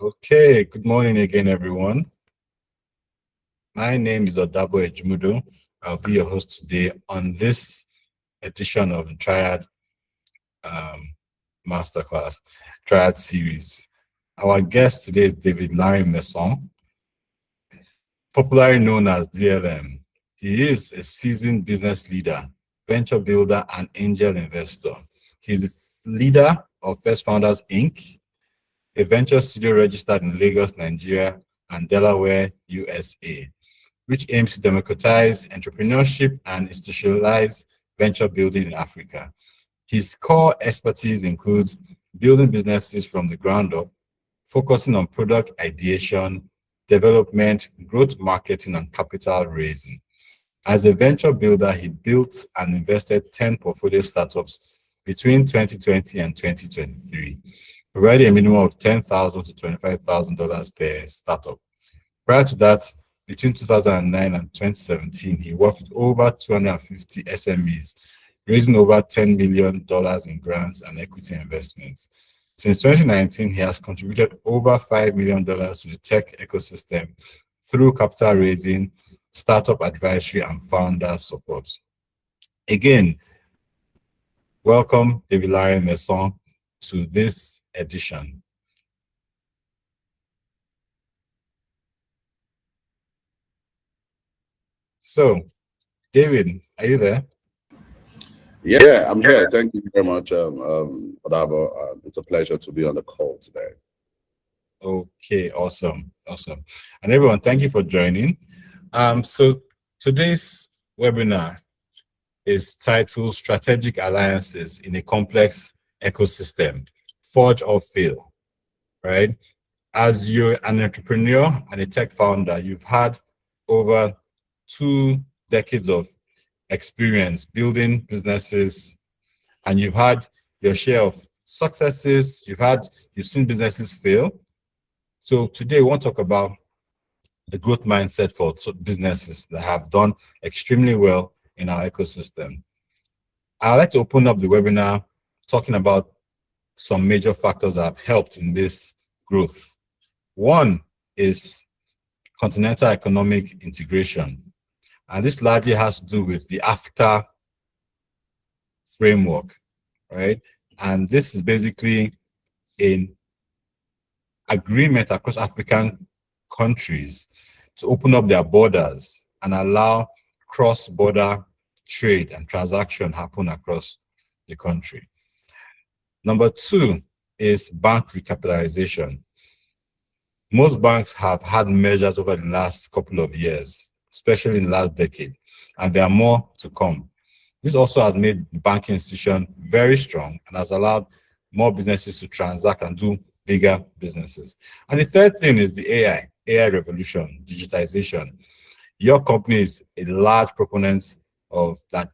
Okay, good morning again, everyone. My name is Odabo Ejmudo. I'll be your host today on this edition of the Triad um, Masterclass, Triad Series. Our guest today is David Larry Messon, popularly known as DLM. He is a seasoned business leader, venture builder, and angel investor. He's the leader of First Founders Inc., a venture studio registered in Lagos, Nigeria, and Delaware, USA, which aims to democratize entrepreneurship and institutionalize venture building in Africa. His core expertise includes building businesses from the ground up, focusing on product ideation, development, growth marketing, and capital raising. As a venture builder, he built and invested 10 portfolio startups between 2020 and 2023, providing a minimum of $10,000 to $25,000 per startup. Prior to that, between 2009 and 2017, he worked with over 250 SMEs, raising over $10 million in grants and equity investments. Since 2019, he has contributed over $5 million to the tech ecosystem through capital raising, startup advisory, and founder support. Again, welcome David Larry Messon to this edition. So, David, are you there? Yeah, I'm here. Thank you very much, Odabo. It's a pleasure to be on the call today. Okay, awesome. And everyone, thank you for joining. So today's webinar is titled Strategic Alliances in a Complex Ecosystem, Forge or Fail, right? As you're an entrepreneur and a tech founder, you've had over 2 decades of experience building businesses, and you've had your share of successes, you've seen businesses fail. So today we want to talk about the growth mindset for businesses that have done extremely well in our ecosystem. I'd like to open up the webinar talking about some major factors that have helped in this growth. One is continental economic integration. And this largely has to do with the AFTA framework, right? And this is basically an agreement across African countries to open up their borders and allow cross-border trade and transaction happen across the country. Number 2 is bank recapitalization. Most banks have had measures over the last couple of years, especially in the last decade, and there are more to come. This also has made the banking institution very strong and has allowed more businesses to transact and do bigger businesses. And the third thing is the AI revolution, digitization. Your company is a large proponent of that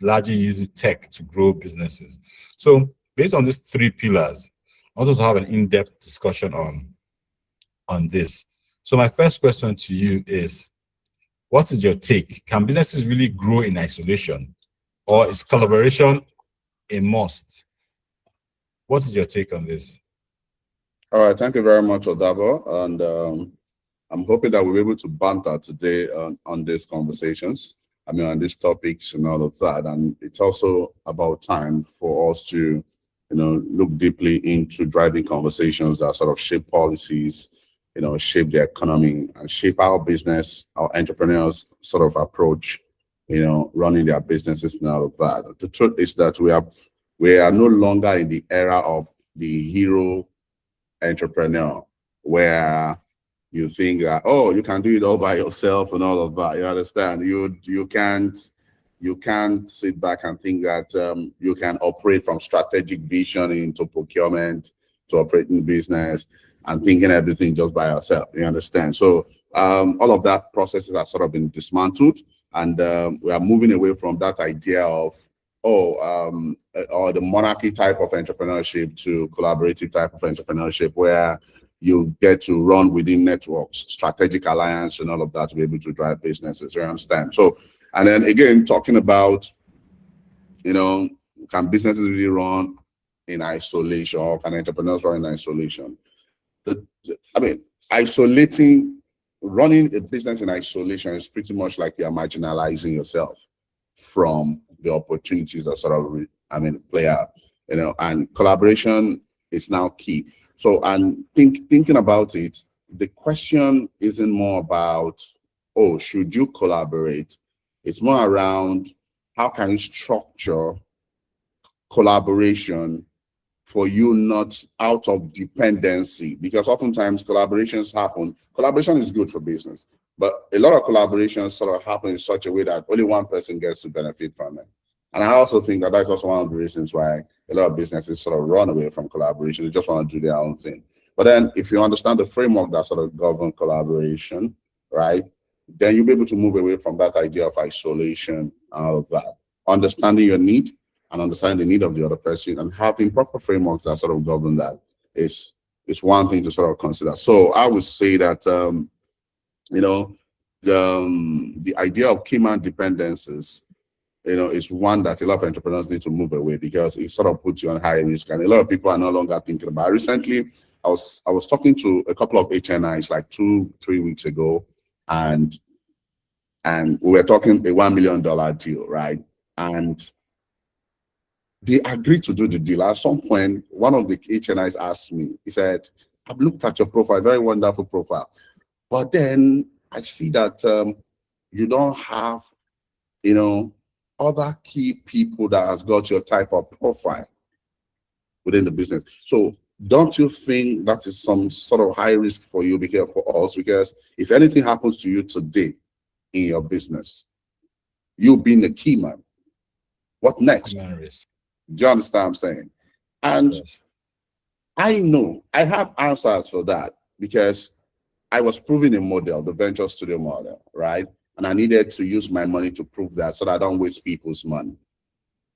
largely uses tech to grow businesses. So based on these 3 pillars, I want us to have an in-depth discussion on this. So my first question to you is, what is your take? Can businesses really grow in isolation, or is collaboration a must? What is your take on this? All right, thank you very much, Odabo. And I'm hoping that we'll be able to banter today on these conversations. On these topics and all of that. And it's also about time for us to, look deeply into driving conversations that sort of shape policies, shape the economy and shape our business, our entrepreneurs sort of approach, running their businesses and all of that. The truth is that we are no longer in the era of the hero entrepreneur, where you think that, oh, you can do it all by yourself and all of that. You understand? You can't sit back and think that you can operate from strategic vision into procurement to operating business and thinking everything just by yourself. You understand? So all of that processes have sort of been dismantled, and we are moving away from that idea of or the monarchy type of entrepreneurship to collaborative type of entrepreneurship, where you get to run within networks, strategic alliance, and all of that to be able to drive businesses. You understand? So, and then again, talking about, can businesses really run in isolation, or can entrepreneurs run in isolation? isolating, running a business in isolation is pretty much like you're marginalizing yourself from the opportunities that sort of play out, and collaboration is now key. So, and thinking about it, the question isn't more about, oh, should you collaborate? It's more around how can you structure collaboration for you not out of dependency, because oftentimes collaborations happen. Collaboration is good for business, but a lot of collaborations sort of happen in such a way that only one person gets to benefit from it. And I also think that that's also one of the reasons why a lot of businesses sort of run away from collaboration. They just want to do their own thing. But then if you understand the framework that sort of governs collaboration, right, then you'll be able to move away from that idea of isolation and all of that. Understanding your need and understanding the need of the other person and having proper frameworks that sort of govern that is one thing to sort of consider. So I would say that, the idea of key man dependencies, is one that a lot of entrepreneurs need to move away, because it sort of puts you on high risk, and a lot of people are no longer thinking about it. Recently, I was talking to a couple of HNIs like 2-3 weeks ago, and we were talking a $1 million deal, right? And they agreed to do the deal. At some point, one of the HNIs asked me, he said, I've looked at your profile, very wonderful profile, but then I see that you don't have, other key people that has got your type of profile within the business. So don't you think that is some sort of high risk for you, because for us, because if anything happens to you today in your business, you being a key man, what next? Do you understand what I'm saying? And yes, I know I have answers for that, because I was proving a model, the venture studio model, right? And I needed to use my money to prove that, so that I don't waste people's money.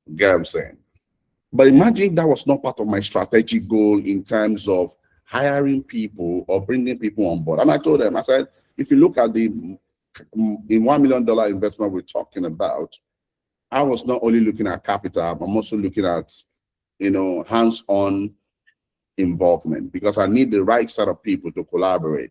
You get what I'm saying? But imagine that was not part of my strategic goal in terms of hiring people or bringing people on board. And I told them, I said, if you look at the $1 million investment we're talking about, I was not only looking at capital, I'm also looking at, hands-on involvement, because I need the right set of people to collaborate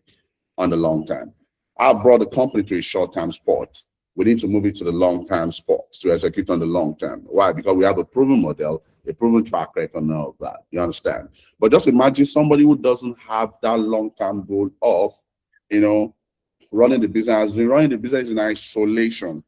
on the long term. I brought the company to a short-term spot. We need to move it to the long-term spot to execute on the long term. Why? Because we have a proven model, a proven track record, and all of that. You understand? But just imagine somebody who doesn't have that long-term goal of, running the business, has been running the business in isolation,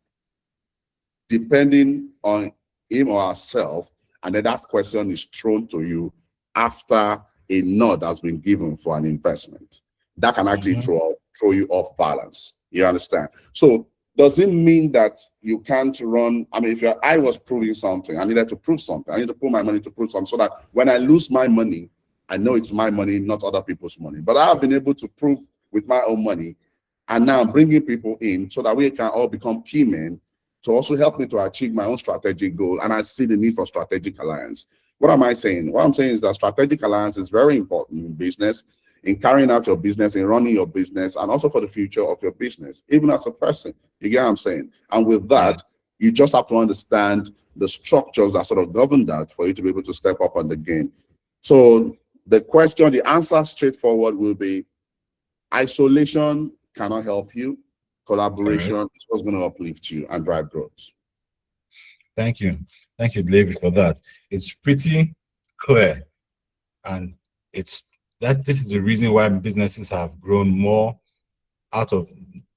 depending on him or herself, and then that question is thrown to you after a nod has been given for an investment. That can actually throw you off balance. You understand? So does it mean that you can't run? I mean, if I was proving something, I needed to prove something. I need to put my money to prove something, so that when I lose my money, I know it's my money, not other people's money. But I have been able to prove with my own money, and now I'm bringing people in so that we can all become key men to also help me to achieve my own strategic goal. And I see the need for strategic alliance. What am I saying? What I'm saying is that strategic alliance is very important in business, in carrying out your business, in running your business, and also for the future of your business, even as a person. You get what I'm saying? And with that, you just have to understand the structures that sort of govern that for you to be able to step up on the game. So the answer straightforward will be, isolation cannot help you. Collaboration is what's going to uplift you and drive growth. Thank you. Thank you, David, for that. It's pretty clear. And this is the reason why businesses have grown more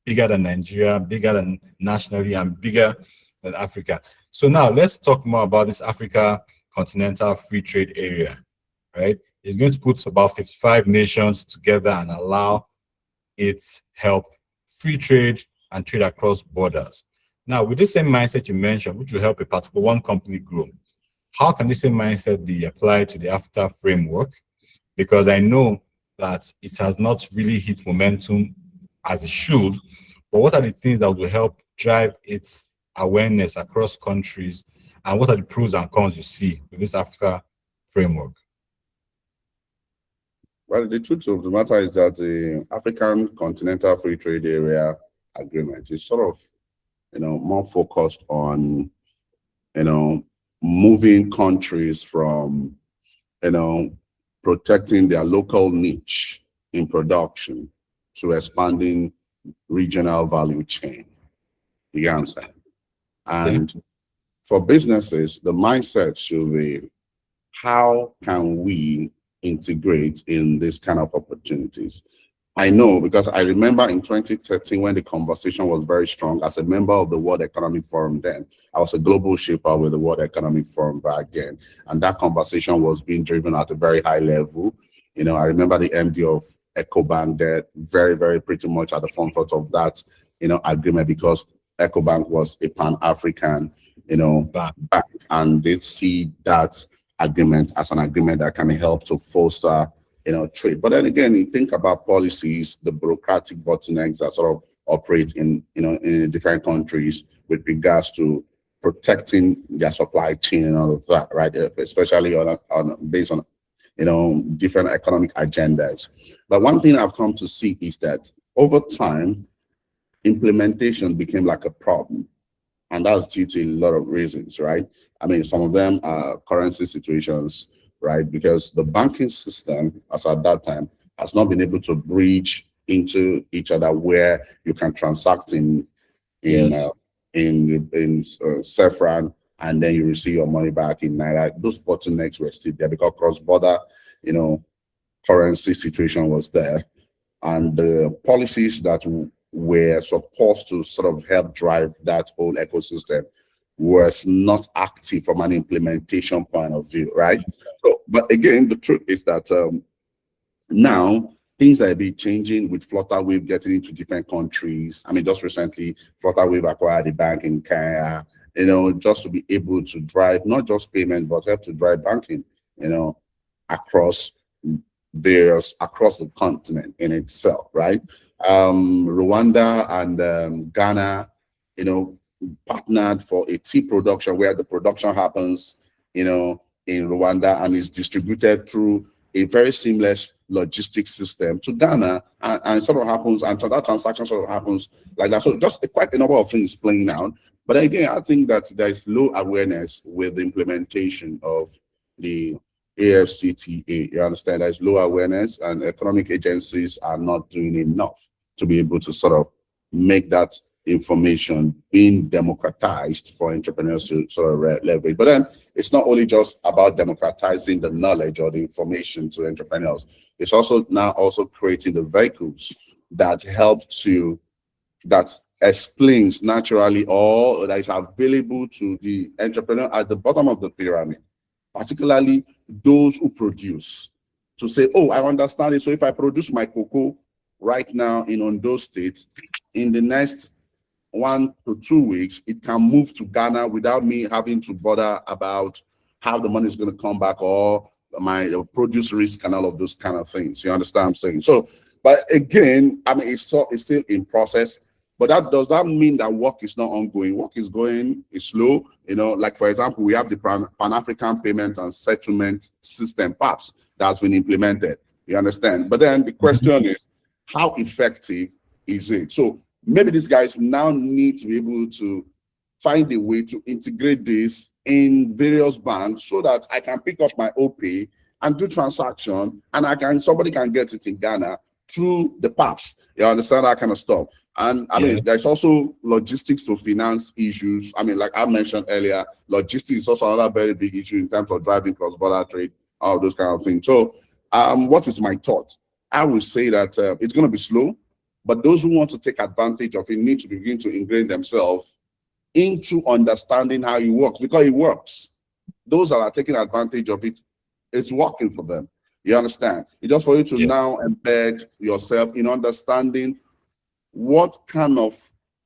bigger than Nigeria, bigger than nationally, and bigger than Africa. So now let's talk more about this Africa Continental Free Trade Area, right? It's going to put about 55 nations together and allow it help free trade and trade across borders. Now, with the same mindset you mentioned, which will help a particular one company grow, how can the same mindset be applied to the AFTA framework? Because I know that it has not really hit momentum as it should, but what are the things that will help drive its awareness across countries, and what are the pros and cons you see with this AFTA framework? Well, the truth of the matter is that the African Continental Free Trade Area Agreement is sort of, more focused on, moving countries from, protecting their local niche in production to expanding regional value chain. You get what I'm saying? And for businesses, the mindset should be, how can we integrate in this kind of opportunities? I know, because I remember in 2013 when the conversation was very strong as a member of the World Economic Forum then. I was a global shaper with the World Economic Forum back then. And that conversation was being driven at a very high level. You know, I remember the MD of EcoBank there very pretty much at the forefront of that, you know, agreement, because EcoBank was a Pan-African, you know, bank, and they see that agreement as an agreement that can help to foster, you know, trade. But then again, you think about policies, the bureaucratic bottlenecks that sort of operate in, you know, in different countries with regards to protecting their supply chain and all of that, right? Especially based on, you know, different economic agendas. But one thing I've come to see is that over time, implementation became like a problem. And that's due to a lot of reasons, right? I mean, some of them are currency situations, right? Because the banking system, as at that time, has not been able to bridge into each other where you can transact in Saffron, and then you receive your money back in Naira. Those bottlenecks were still there because cross-border, you know, currency situation was there. And the policies that were supposed to sort of help drive that whole ecosystem was not active from an implementation point of view, right? So, but again, the truth is that now things are a bit changing with Flutterwave getting into different countries. I mean, just recently, Flutterwave acquired a bank in Kenya, you know, just to be able to drive not just payment, but help to drive banking, you know, across the continent in itself, right? Rwanda and Ghana, you know, partnered for a tea production where the production happens, you know, in Rwanda and is distributed through a very seamless logistics system to Ghana, and it sort of happens, and that transaction sort of happens like that. So just quite a number of things playing out. But again, I think that there is low awareness with the implementation of the AFCTA. You understand? There's low awareness, and economic agencies are not doing enough to be able to sort of make that information being democratized for entrepreneurs to sort of leverage. But then it's not only just about democratizing the knowledge or the information to entrepreneurs. It's also now also creating the vehicles that help to, that explains naturally all that is available to the entrepreneur at the bottom of the pyramid, particularly those who produce, to say, oh, I understand it. So if I produce my cocoa right now in Ondo State, in the next 1 to 2 weeks, it can move to Ghana without me having to bother about how the money is going to come back or my produce risk and all of those kind of things. You understand what I'm saying? So, but again, I mean, it's still in process. But that does that mean that work is not ongoing? Work is going, is slow. You know, like for example, we have the Pan-African Payment and Settlement System, PAPS, that's been implemented. You understand? But then the question is, how effective is it? So maybe these guys now need to be able to find a way to integrate this in various banks so that I can pick up my OP and do transaction, and somebody can get it in Ghana through the PAPS. You understand that kind of stuff? And I mean, there's also logistics to finance issues. I mean, like I mentioned earlier, logistics is also another very big issue in terms of driving cross-border trade, all those kind of things. So what is my thought? I would say that it's going to be slow, but those who want to take advantage of it need to begin to ingrain themselves into understanding how it works, because it works. Those that are taking advantage of it, it's working for them. You understand? It's just for you to now embed yourself in understanding what kind of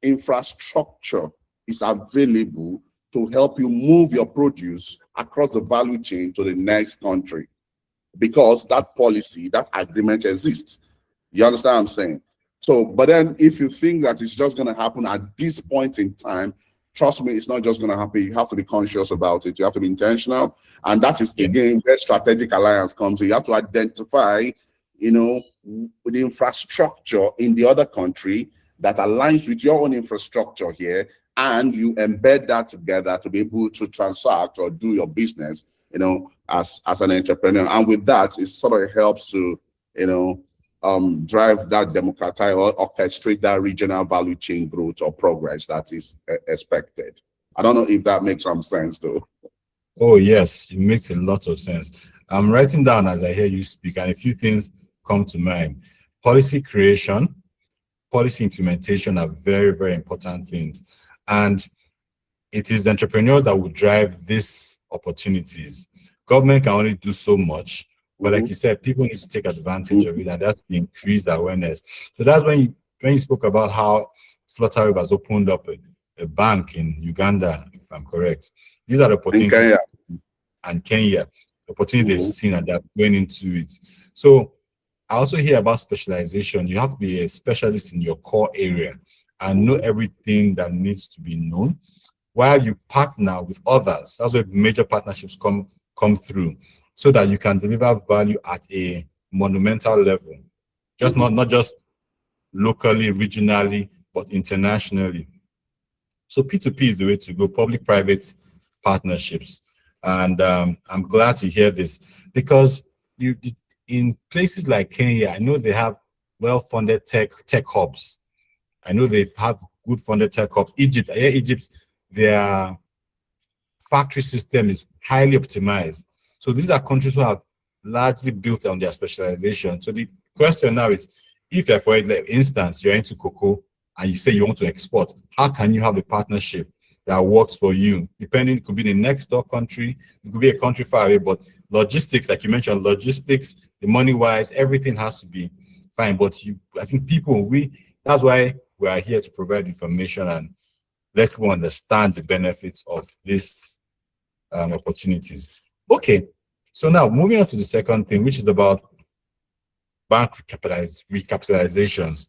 infrastructure is available to help you move your produce across the value chain to the next country, because that policy, that agreement exists. You understand what I'm saying? So, but then if you think that it's just going to happen at this point in time, trust me, it's not just going to happen. You have to be conscious about it. You have to be intentional. And that is, again, where strategic alliance comes in. You have to identify, you know, the infrastructure in the other country that aligns with your own infrastructure here, and you embed that together to be able to transact or do your business, you know, as an entrepreneur. And with that, it sort of helps to, you know, drive that democratize or orchestrate that regional value chain growth or progress that is expected. I don't know if that makes some sense though. Oh, yes, it makes a lot of sense. I'm writing down as I hear you speak, and a few things come to mind. Policy creation, policy implementation are very, very important things. And it is entrepreneurs that will drive these opportunities. Government can only do so much, but like you said, people need to take advantage of it, and that's to increase awareness. So that's when you spoke about how Flutterwave has opened up a bank in Uganda, if I'm correct. These are the opportunities. In Kenya. And Kenya, opportunities they've seen and they're going into it. So I also hear about specialization. You have to be a specialist in your core area and know everything that needs to be known, while you partner with others. That's where major partnerships come through, so that you can deliver value at a monumental level, just not just locally, regionally, but internationally. So P2P is the way to go, public-private partnerships. And I'm glad to hear this, because in places like Kenya, I know they have well-funded tech hubs. I know they have good funded tech hubs. Egypt, their factory system is highly optimized. So these are countries who have largely built on their specialization. So the question now is, if you're, for instance, you're into cocoa and you say you want to export, how can you have a partnership that works for you? Depending, it could be the next door country, it could be a country far away, but logistics, like you mentioned, logistics, the money-wise, everything has to be fine. But I think that's why we are here to provide information and let people understand the benefits of these opportunities. Okay, so now moving on to the second thing, which is about bank recapitalizations.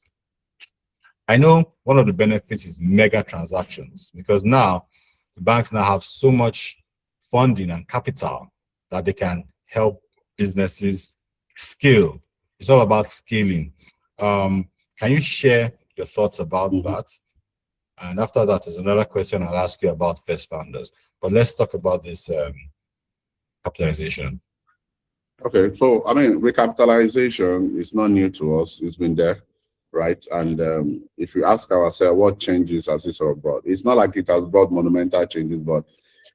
I know one of the benefits is mega transactions, because now the banks now have so much funding and capital that they can help businesses scale. It's all about scaling. Can you share your thoughts about that? And after that, there's another question I'll ask you about first founders. But let's talk about this capitalization. Okay, so I mean, recapitalization is not new to us. It's been there, right? And if you ask ourselves what changes has it sort of brought, it's not like it has brought monumental changes, but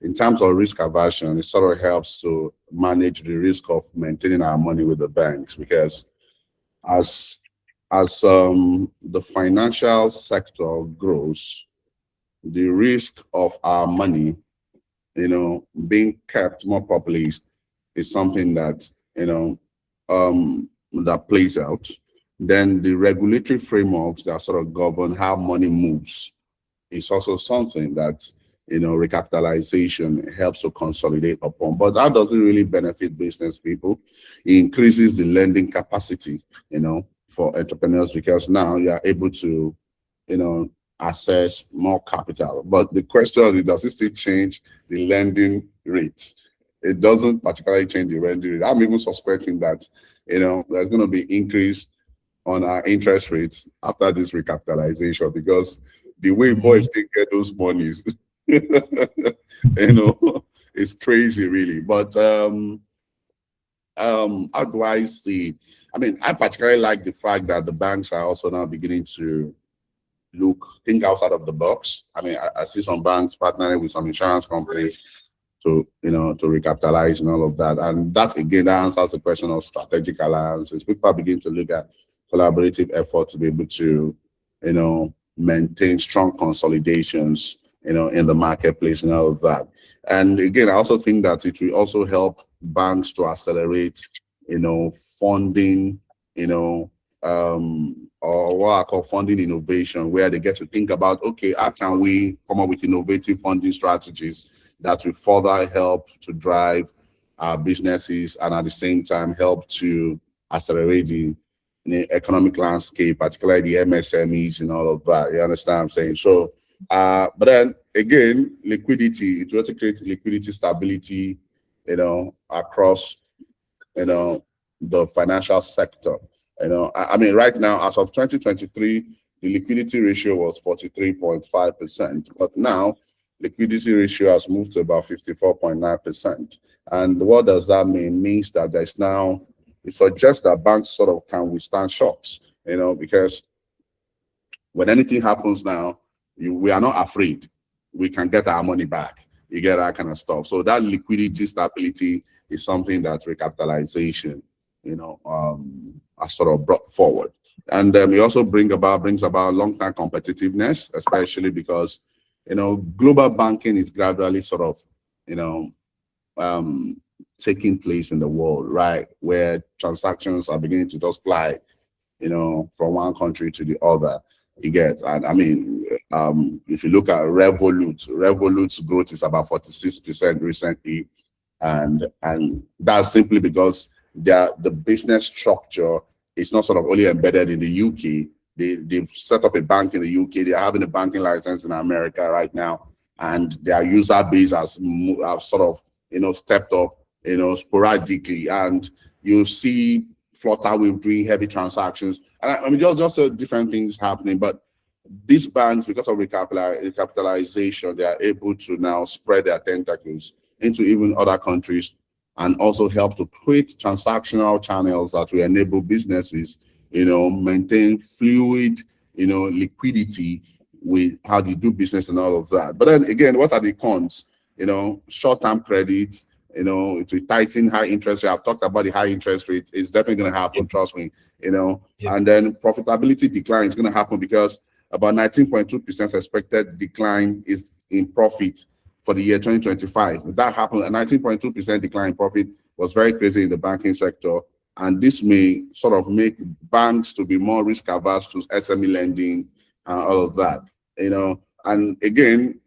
in terms of risk aversion, it sort of helps to manage the risk of maintaining our money with the banks, because as the financial sector grows, the risk of our money, being kept more properly is something that, that plays out. Then the regulatory frameworks that sort of govern how money moves is also something that, recapitalization helps to consolidate upon. But that doesn't really benefit business people. It increases the lending capacity, for entrepreneurs, because now you are able to, access more capital. But the question is, does it still change the lending rates? It doesn't particularly change the lending rate. I'm even suspecting that, there's going to be increase on our interest rates after this recapitalization, because the way boys take get those monies, it's crazy, really. But how do I see? I mean, I particularly like the fact that the banks are also now beginning to think outside of the box. I mean, I see some banks partnering with some insurance companies to recapitalize and all of that. And that, again, that answers the question of strategic alliances. People are beginning to look at collaborative effort to be able to, maintain strong consolidations, in the marketplace and all of that. And again, I also think that it will also help banks to accelerate, funding, or what I call funding innovation, where they get to think about, okay, how can we come up with innovative funding strategies that will further help to drive our businesses and at the same time help to accelerate the economic landscape, particularly the MSMEs and all of that. You understand what I'm saying? So, but then again, liquidity, it will create liquidity stability, across, the financial sector. I mean, right now, as of 2023, the liquidity ratio was 43.5%, but now liquidity ratio has moved to about 54.9%. And what does that mean? It means that there's now it suggests that banks sort of can withstand shocks, because when anything happens now, we are not afraid. We can get our money back. You get that kind of stuff. So that liquidity stability is something that recapitalization, are sort of brought forward. And it also brings about long-term competitiveness, especially because, global banking is gradually sort of, taking place in the world, right? Where transactions are beginning to just fly, from one country to the other. You get, and I mean, if you look at Revolut's growth is about 46% recently, and that's simply because the business structure is not sort of only embedded in the UK. They've set up a bank in the UK. They're having a banking license in America right now, and their user base has sort of stepped up sporadically, and you see Flutterwave doing heavy transactions, and I mean just different things happening. But these banks, because of recapitalization, they are able to now spread their tentacles into even other countries, and also help to create transactional channels that will enable businesses, maintain fluid, liquidity with how they do business and all of that. But then again, what are the cons? Short-term credit, it will tighten high interest rate. I've talked about the high interest rate. It's definitely going to happen, trust me, and then profitability decline is going to happen because about 19.2% expected decline is in profit for the year 2025. That happened, a 19.2% decline in profit was very crazy in the banking sector. And this may sort of make banks to be more risk averse to SME lending and all of that, And again,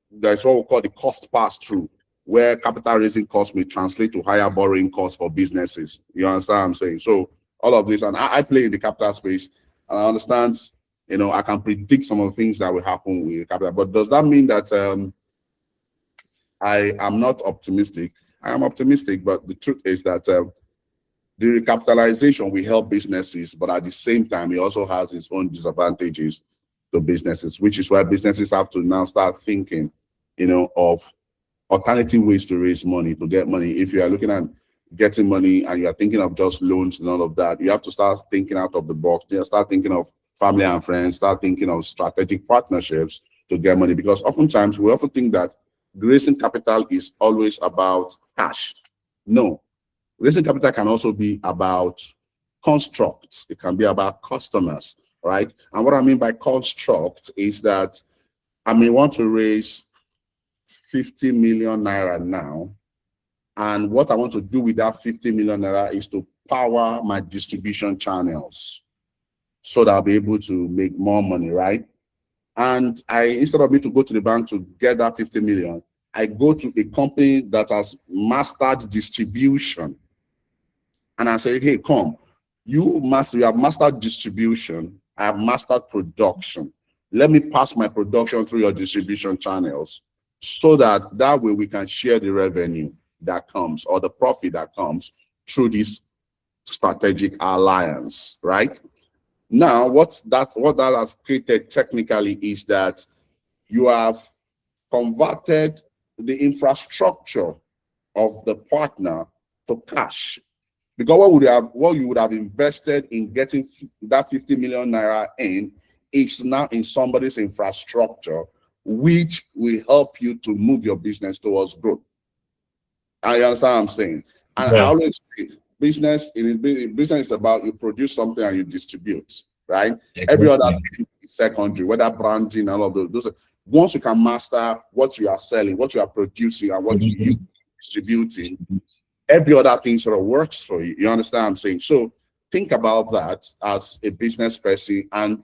there's what we call the cost pass-through, where capital raising costs may translate to higher borrowing costs for businesses. You understand what I'm saying? So all of this, and I play in the capital space, and I understand, I can predict some of the things that will happen with capital. But does that mean that I am not optimistic? I am optimistic, but the truth is that the recapitalization will help businesses, but at the same time, it also has its own disadvantages to businesses, which is why businesses have to now start thinking, of alternative ways to raise money, to get money. If you are looking at getting money and you are thinking of just loans and all of that, you have to start thinking out of the box. Start thinking of family and friends, start thinking of strategic partnerships to get money. Because oftentimes we often think that raising capital is always about cash. No, raising capital can also be about constructs. It can be about customers, right? And what I mean by construct is that I may want to raise 50 million naira now, and what I want to do with that 50 million naira is to power my distribution channels so that I'll be able to make more money, right? And instead of me to go to the bank to get that 50 million, I go to a company that has mastered distribution, and I say, hey, come, you have mastered distribution, I have mastered production. Let me pass my production through your distribution channels, so that way we can share the revenue that comes, or the profit that comes through this strategic alliance, right? Now, what that has created technically is that you have converted the infrastructure of the partner to cash. Because what you would have invested in getting that 50 million naira in is now in somebody's infrastructure, which will help you to move your business towards growth. I understand what I'm saying. And I always say business is about you produce something and you distribute, right? Exactly. Every other thing is secondary, whether branding and all of those. Once you can master what you are selling, what you are producing, and what you are distributing, every other thing sort of works for you. You understand what I'm saying? So think about that as a business person, and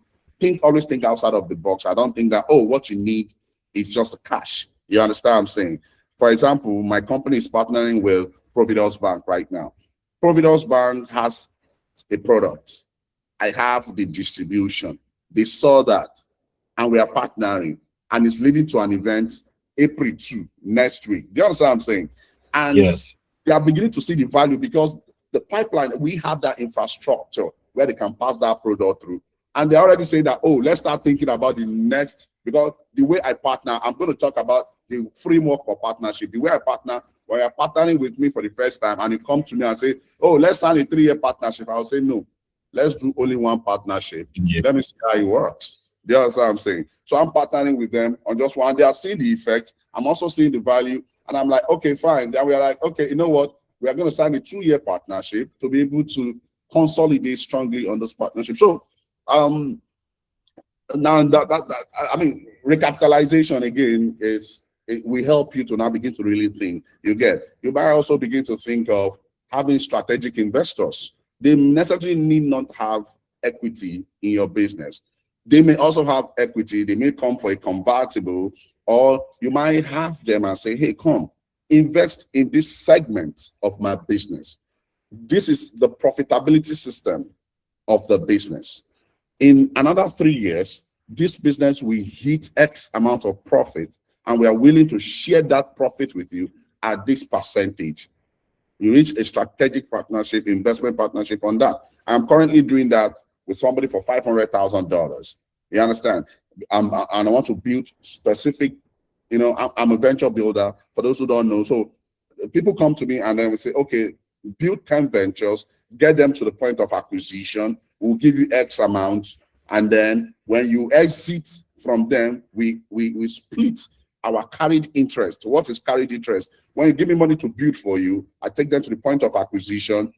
always think outside of the box. I don't think that, what you need is just cash. You understand what I'm saying? For example, my company is partnering with Providence Bank right now. Providence Bank has a product. I have the distribution. They saw that, and we are partnering, and it's leading to an event April 2 next week. Do you understand what I'm saying? And yes, they are beginning to see the value because the pipeline, we have that infrastructure where they can pass that product through. And they already say that, let's start thinking about the next, because the way I partner, I'm going to talk about the framework for partnership. The way I partner when you're partnering with me for the first time and you come to me and say, oh, let's sign a 3-year partnership, I'll say, no, let's do only one partnership. Yeah. Let me see how it works. Do you understand what I'm saying? So I'm partnering with them on just one. They are seeing the effect. I'm also seeing the value. And I'm like, okay, fine. Then we are like, okay, you know what? We are going to sign a 2-year partnership to be able to consolidate strongly on this partnership. So now I mean, recapitalization again it will help you to now begin to really think. You might also begin to think of having strategic investors. They necessarily need not have equity in your business. They may also have equity. They may come for a convertible, or you might have them and say, hey, come, invest in this segment of my business. This is the profitability system of the business. In another 3 years, this business will hit X amount of profit, and we are willing to share that profit with you at this percentage. You reach a strategic partnership, investment partnership on that. I'm currently doing that with somebody for $500,000. You understand? And I want to build specific, I'm a venture builder, for those who don't know. So people come to me and then we say, okay, build 10 ventures, get them to the point of acquisition. We'll give you X amount. And then when you exit from them, we split our carried interest. What is carried interest? When you give me money to build for you, I take them to the point of acquisition.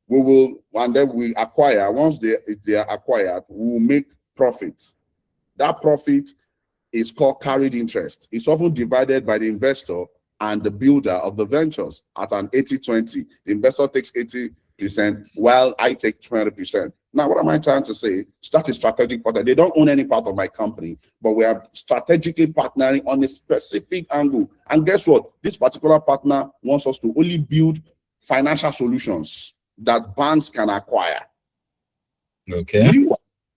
We will, and then we acquire. Once they are acquired, we will make profits. That profit is called carried interest. It's often divided by the investor and the builder of the ventures at an 80-20. The investor takes 80%, while I take 20%. Now, what am I trying to say? Start a strategic partner. They don't own any part of my company, but we are strategically partnering on a specific angle. And guess what? This particular partner wants us to only build financial solutions that banks can acquire. Okay.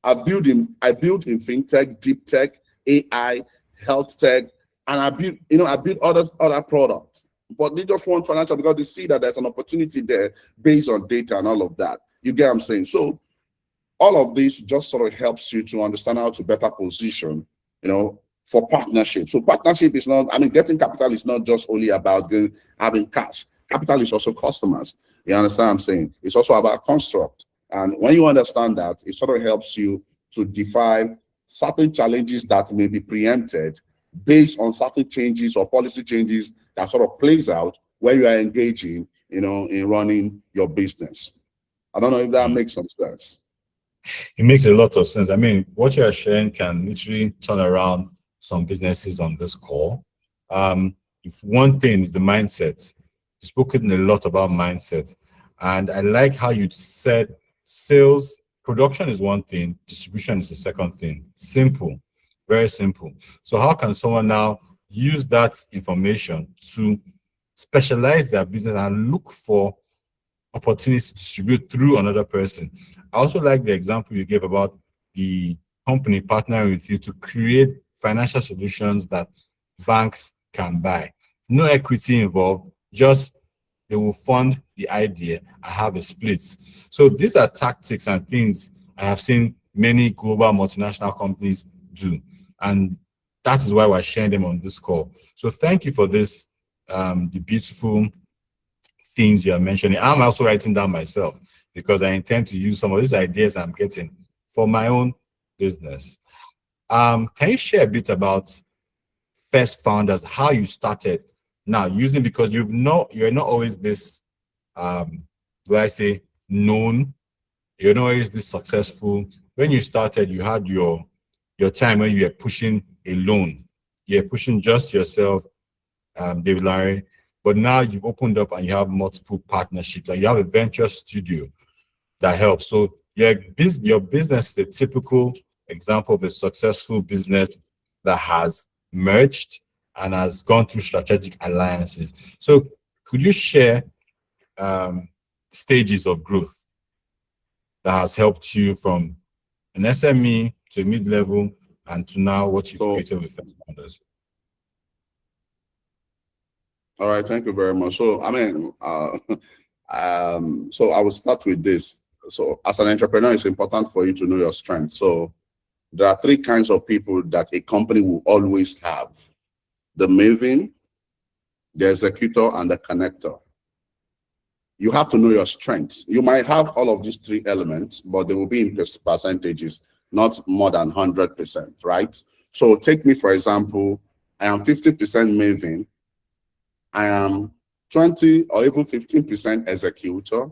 I build in fintech, deep tech, AI, health tech, and I build other products. But they just want financial because they see that there's an opportunity there based on data and all of that. You get what I'm saying? So all of this just sort of helps you to understand how to better position, for partnership. So partnership is not, getting capital is not just only about having cash. Capital is also customers. You understand what I'm saying? It's also about construct. And when you understand that, it sort of helps you to define certain challenges that may be preempted based on certain changes or policy changes that sort of plays out where you are engaging, in running your business. I don't know if that makes some sense. It makes a lot of sense. What you are sharing can literally turn around some businesses on this call. If one thing is the mindset, you've spoken a lot about mindset. And I like how you said sales, production is one thing, distribution is the second thing. Simple, very simple. So how can someone now use that information to specialize their business and look for opportunities to distribute through another person? I also like the example you gave about the company partnering with you to create financial solutions that banks can buy. No equity involved, just they will fund the idea and have a split. So these are tactics and things I have seen many global multinational companies do. And that is why we're sharing them on this call. So thank you for this, the beautiful things you are mentioning. I'm also writing down myself because I intend to use some of these ideas I'm getting for my own business. Can you share a bit about First Founders, how you started now using, because you're not always this, known, you're not always this successful. When you started, you had your time when you were pushing alone. You're pushing just yourself, David Larry, but now you've opened up and you have multiple partnerships and you have a venture studio that helps. So your business is a typical example of a successful business that has merged and has gone through strategic alliances. So could you share stages of growth that has helped you from an SME to a mid-level and to now what you've created with First Founders? All right, thank you very much. So, so I will start with this. So as an entrepreneur, it's important for you to know your strengths. So there are 3 kinds of people that a company will always have: the maven, the executor, and the connector. You have to know your strengths. You might have all of these three elements, but they will be in percentages, not more than 100%, right? So take me, for example, I am 50% Maven. I am 20 or even 15% executor,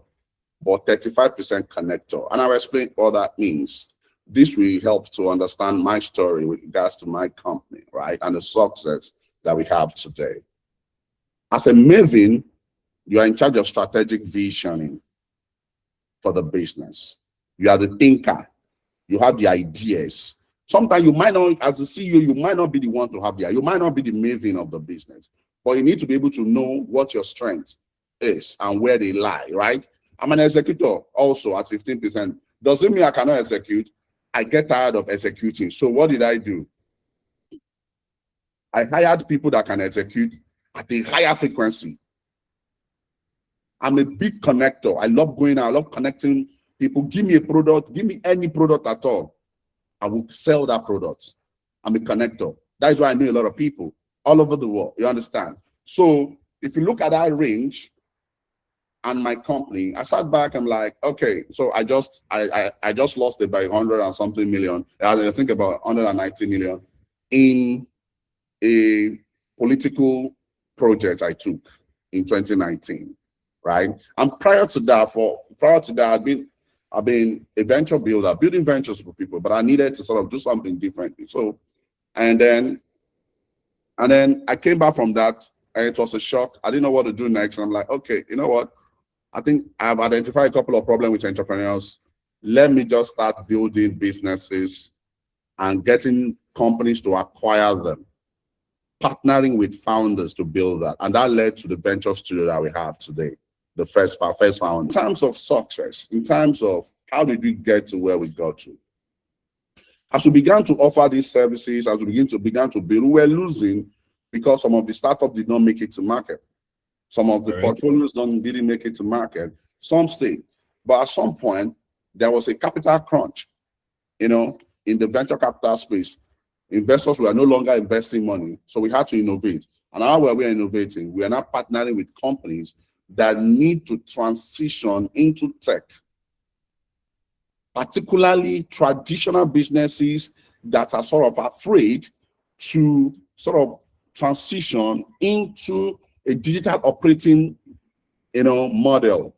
but 35% connector. And I'll explain what that means. This will help to understand my story with regards to my company, right? And the success that we have today. As a Maven, you are in charge of strategic visioning for the business. You are the thinker. You have the ideas. Sometimes you might not, as a CEO, you might not be the one to have the idea. You might not be the Maven of the business, but you need to be able to know what your strength is and where they lie, right? I'm an executor also at 15%. Doesn't mean I cannot execute. I get tired of executing. So what did I do? I hired people that can execute at a higher frequency. I'm a big connector. I love going out. I love connecting people. Give me a product. Give me any product at all. I will sell that product. I'm a connector. That is why I know a lot of people all over the world. You understand? So if you look at that range and my company, I sat back and like, okay, so I just lost it by 100 and something million. I think about 190 million in a political project I took in 2019. Right. And prior to that, I've been a venture builder, building ventures for people, but I needed to sort of do something differently. So, and then I came back from that, and it was a shock. I didn't know what to do next. And I'm like, okay, you know what? I think I've identified a couple of problems with entrepreneurs. Let me just start building businesses and getting companies to acquire them, partnering with founders to build that. And that led to the venture studio that we have today. The first founder. In terms of success, in terms of how did we get to where we got to? As we began to offer these services, as we began to build, we were losing because some of the startups did not make it to market. Some of the portfolios didn't make it to market. Some stayed. But at some point, there was a capital crunch, in the venture capital space. Investors were no longer investing money, so we had to innovate. And how were we innovating? We are now partnering with companies that need to transition into tech, particularly traditional businesses that are sort of afraid to sort of transition into a digital operating, model,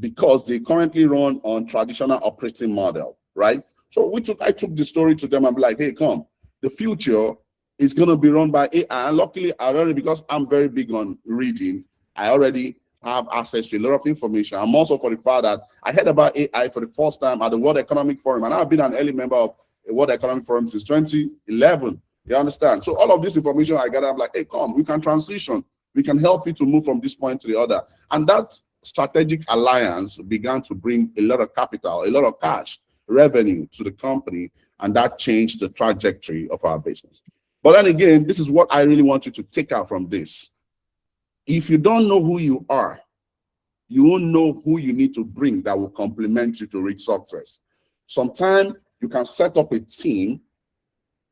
because they currently run on traditional operating model, right? So I took the story to them. I'm like, hey, come, the future is going to be run by AI. And luckily, because I'm very big on reading, I already have access to a lot of information. I'm also for the fact that I heard about AI for the first time at the World Economic Forum, and I've been an early member of the World Economic Forum since 2011. You understand? So all of this information I got, I'm like, hey, come, we can transition. We can help you to move from this point to the other. And that strategic alliance began to bring a lot of capital, a lot of cash, revenue to the company, and that changed the trajectory of our business. But then again, this is what I really want you to take out from this. If you don't know who you are, you won't know who you need to bring that will complement you to reach success. Sometimes you can set up a team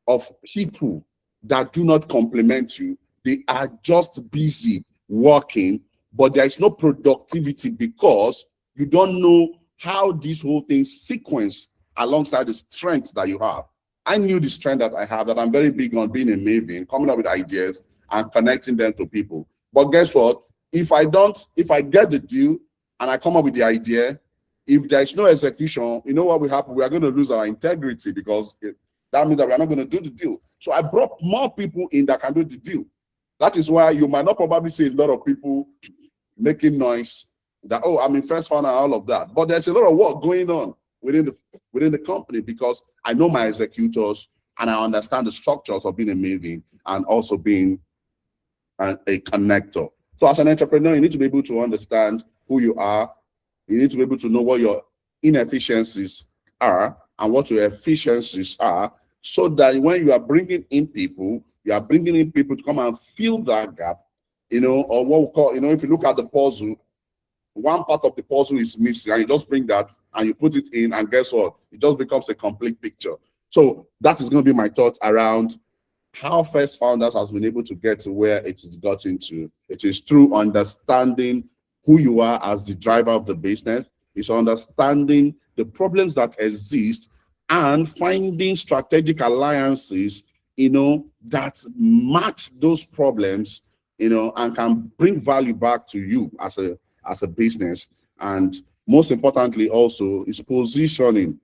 of people that do not complement you. They are just busy working, but there is no productivity because you don't know how this whole thing sequence alongside the strengths that you have. I knew the strength that I have, that I'm very big on being a Maven, coming up with ideas and connecting them to people. But guess what? If I get the deal and I come up with the idea, if there is no execution, you know what will happen? We are going to lose our integrity because that means that we are not going to do the deal. So I brought more people in that can do the deal. That is why you might not probably see a lot of people making noise that, oh, I'm in first founder and all of that. But there's a lot of work going on within the company because I know my executors and I understand the structures of being a Maven and also being a connector. So as an entrepreneur, you need to be able to understand who you are. You need to be able to know what your inefficiencies are and what your efficiencies are, so that when you are bringing in people, you are bringing in people to come and fill that gap, or what we call, if you look at the puzzle, one part of the puzzle is missing, and you just bring that and you put it in, and guess what? It just becomes a complete picture. So that is going to be my thoughts around how First Founders has been able to get to where it has gotten to. It is through understanding who you are as the driver of the business. It's understanding the problems that exist and finding strategic alliances, that match those problems, and can bring value back to you as a business. And most importantly, also, is positioning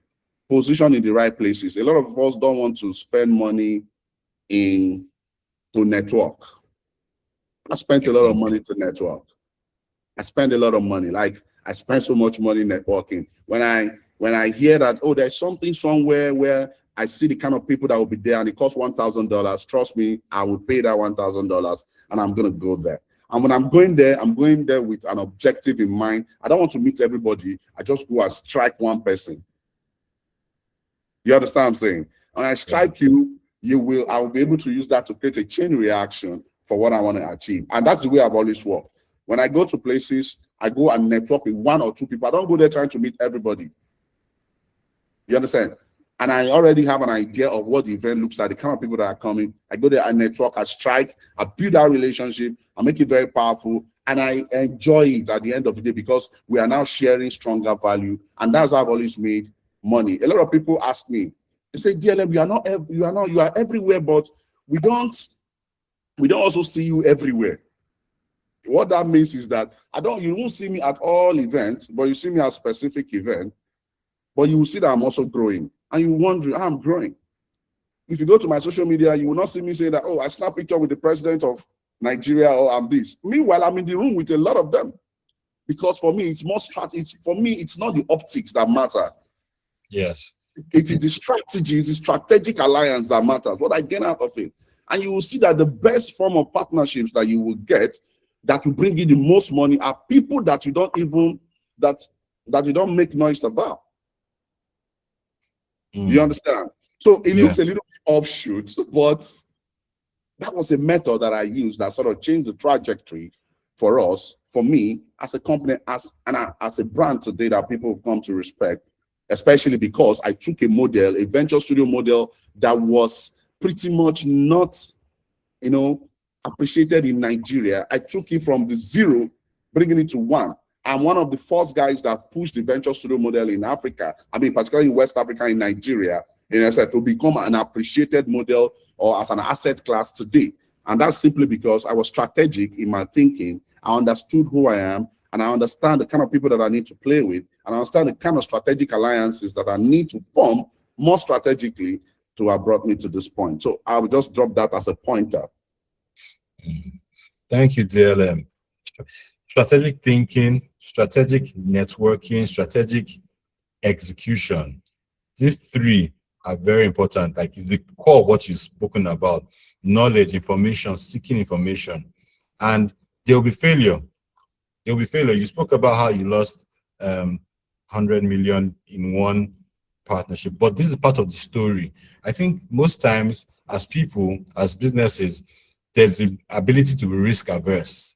the right places. A lot of us don't want to spend money to network. I spent a lot of money to network. I spend a lot of money. Like, I spend so much money networking. When I hear that, oh, there's something somewhere where I see the kind of people that will be there and it costs $1,000, trust me, I will pay that $1,000 and I'm going to go there. And when I'm going there with an objective in mind. I don't want to meet everybody. I just go and strike one person. You understand what I'm saying? When I strike you, I will be able to use that to create a chain reaction for what I want to achieve. And that's the way I've always worked. When I go to places, I go and network with one or two people. I don't go there trying to meet everybody. You understand? And I already have an idea of what the event looks like, the kind of people that are coming. I go there, I network, I strike, I build that relationship, I make it very powerful, and I enjoy it at the end of the day because we are now sharing stronger value. And that's how I've always made money. A lot of people ask me, they say, DLM, you are everywhere, but we don't also see you everywhere. What that means is that you won't see me at all events, but you see me at specific event, but you will see that I'm also growing. And you wonder how I'm growing. If you go to my social media, you will not see me saying that, oh, I snap picture with the president of Nigeria or I'm this. Meanwhile, I'm in the room with a lot of them. Because for me, it's more strategy. For me, it's not the optics that matter. Yes. It is the strategy, it's the strategic alliance that matters, what I get out of it. And you will see that the best form of partnerships that you will get that will bring you the most money are people that you don't even, that you don't make noise about. You understand? So it looks a little offshoot, but that was a method that I used that sort of changed the trajectory for us, for me, as a company, as a brand today that people have come to respect, especially because I took a model, a venture studio model that was pretty much not, appreciated in Nigeria. I took it from the 0, bringing it to 1. I'm one of the first guys that pushed the venture studio model in Africa, particularly in West Africa, in Nigeria, to become an appreciated model or as an asset class today. And that's simply because I was strategic in my thinking. I understood who I am, and I understand the kind of people that I need to play with, and I understand the kind of strategic alliances that I need to form more strategically to have brought me to this point. So I will just drop that as a pointer. Thank you, DLM. Strategic thinking, strategic networking, strategic execution. These 3 are very important. Like, it's the core of what you've spoken about: knowledge, information, seeking information. And there will be failure. There will be failure. You spoke about how you lost 100 million in one partnership, but this is part of the story. I think most times, as people, as businesses, there's the ability to be risk averse.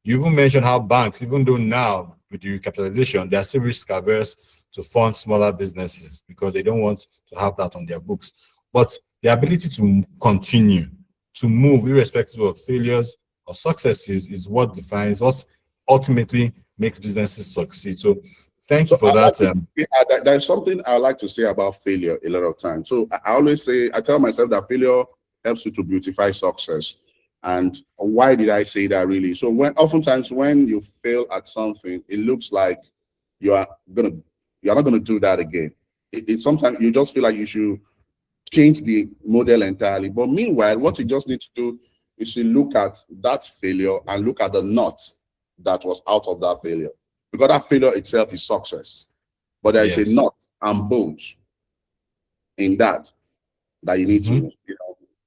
You even mentioned how banks, even though now with the recapitalization, they are still risk averse to fund smaller businesses because they don't want to have that on their books. But the ability to continue to move irrespective of failures or successes is what defines, what ultimately makes businesses succeed. So thank you for that. There's something I like to say about failure a lot of times. So I always say, I tell myself that failure helps you to beautify success. And why did I say that really? So oftentimes when you fail at something, it looks like you're not gonna do that again. Sometimes you just feel like you should change the model entirely. But meanwhile, what you just need to do is to look at that failure and look at the nut that was out of that failure. Because that failure itself is success. But there is a nut and bolt in that you need to,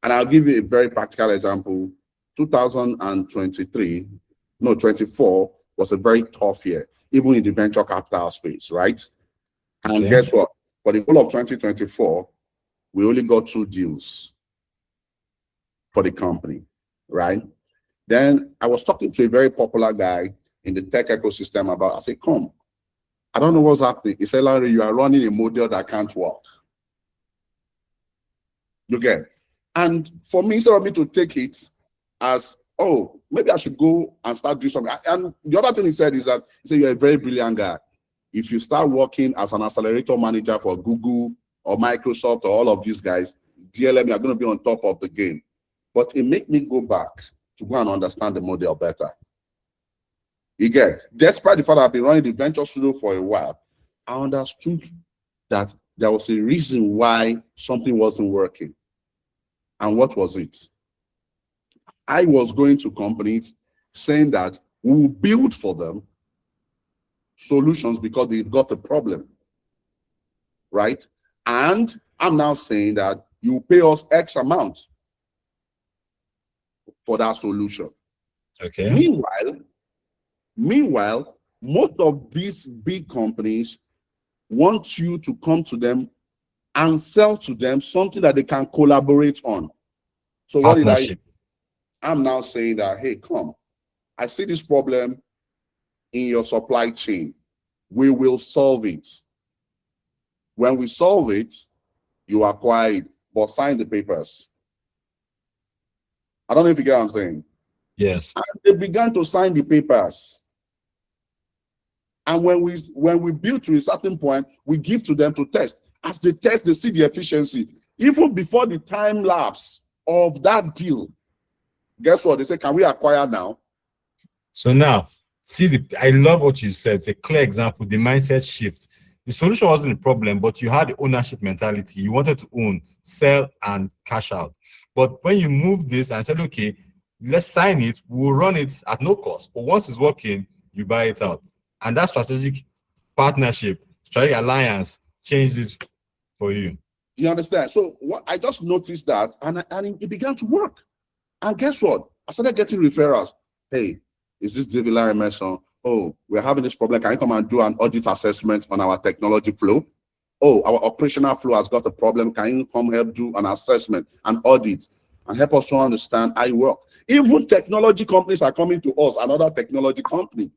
And I'll give you a very practical example. 24 was a very tough year, even in the venture capital space, right? And guess what? For the whole of 2024, we only got 2 deals for the company, right? Then I was talking to a very popular guy in the tech ecosystem I said, come, I don't know what's happening. He said, Larry, you are running a model that can't work. You get, And for me, instead of me to take it as, oh, maybe I should go and start doing something. And the other thing he said is that he said, you're a very brilliant guy. If you start working as an accelerator manager for Google or Microsoft or all of these guys, DLM, you're going to be on top of the game. But it made me go back to go and understand the model better. Again, despite the fact that I've been running the venture studio for a while, I understood that there was a reason why something wasn't working. And what was it? I was going to companies saying that we will build for them solutions because they've got a problem, right? And I'm now saying that you pay us X amount for that solution. Okay. Meanwhile, most of these big companies want you to come to them and sell to them something that they can collaborate on. So what did I? I'm now saying that, hey, come, I see this problem in your supply chain. We will solve it. When we solve it, you acquire it, but sign the papers. I don't know if you get what I'm saying. Yes. And they began to sign the papers. And when we build to a certain point, we give to them to test. As they test, they see the efficiency. Even before the time lapse of that deal, guess what? They say, can we acquire now? So now, see, I love what you said. It's a clear example, the mindset shift. The solution wasn't a problem, but you had the ownership mentality. You wanted to own, sell, and cash out. But when you move this and said, okay, let's sign it, we'll run it at no cost. But once it's working, you buy it out. And that strategic partnership, strategic alliance changed it for you. You understand? So what I just noticed that, and it began to work. And guess what? I started getting referrals. Hey, is this David Larry Mason? Oh, we're having this problem. Can you come and do an audit assessment on our technology flow? Oh, our operational flow has got a problem. Can you come help do an assessment, an audit, and help us to understand how you work? Even technology companies are coming to us, another technology company.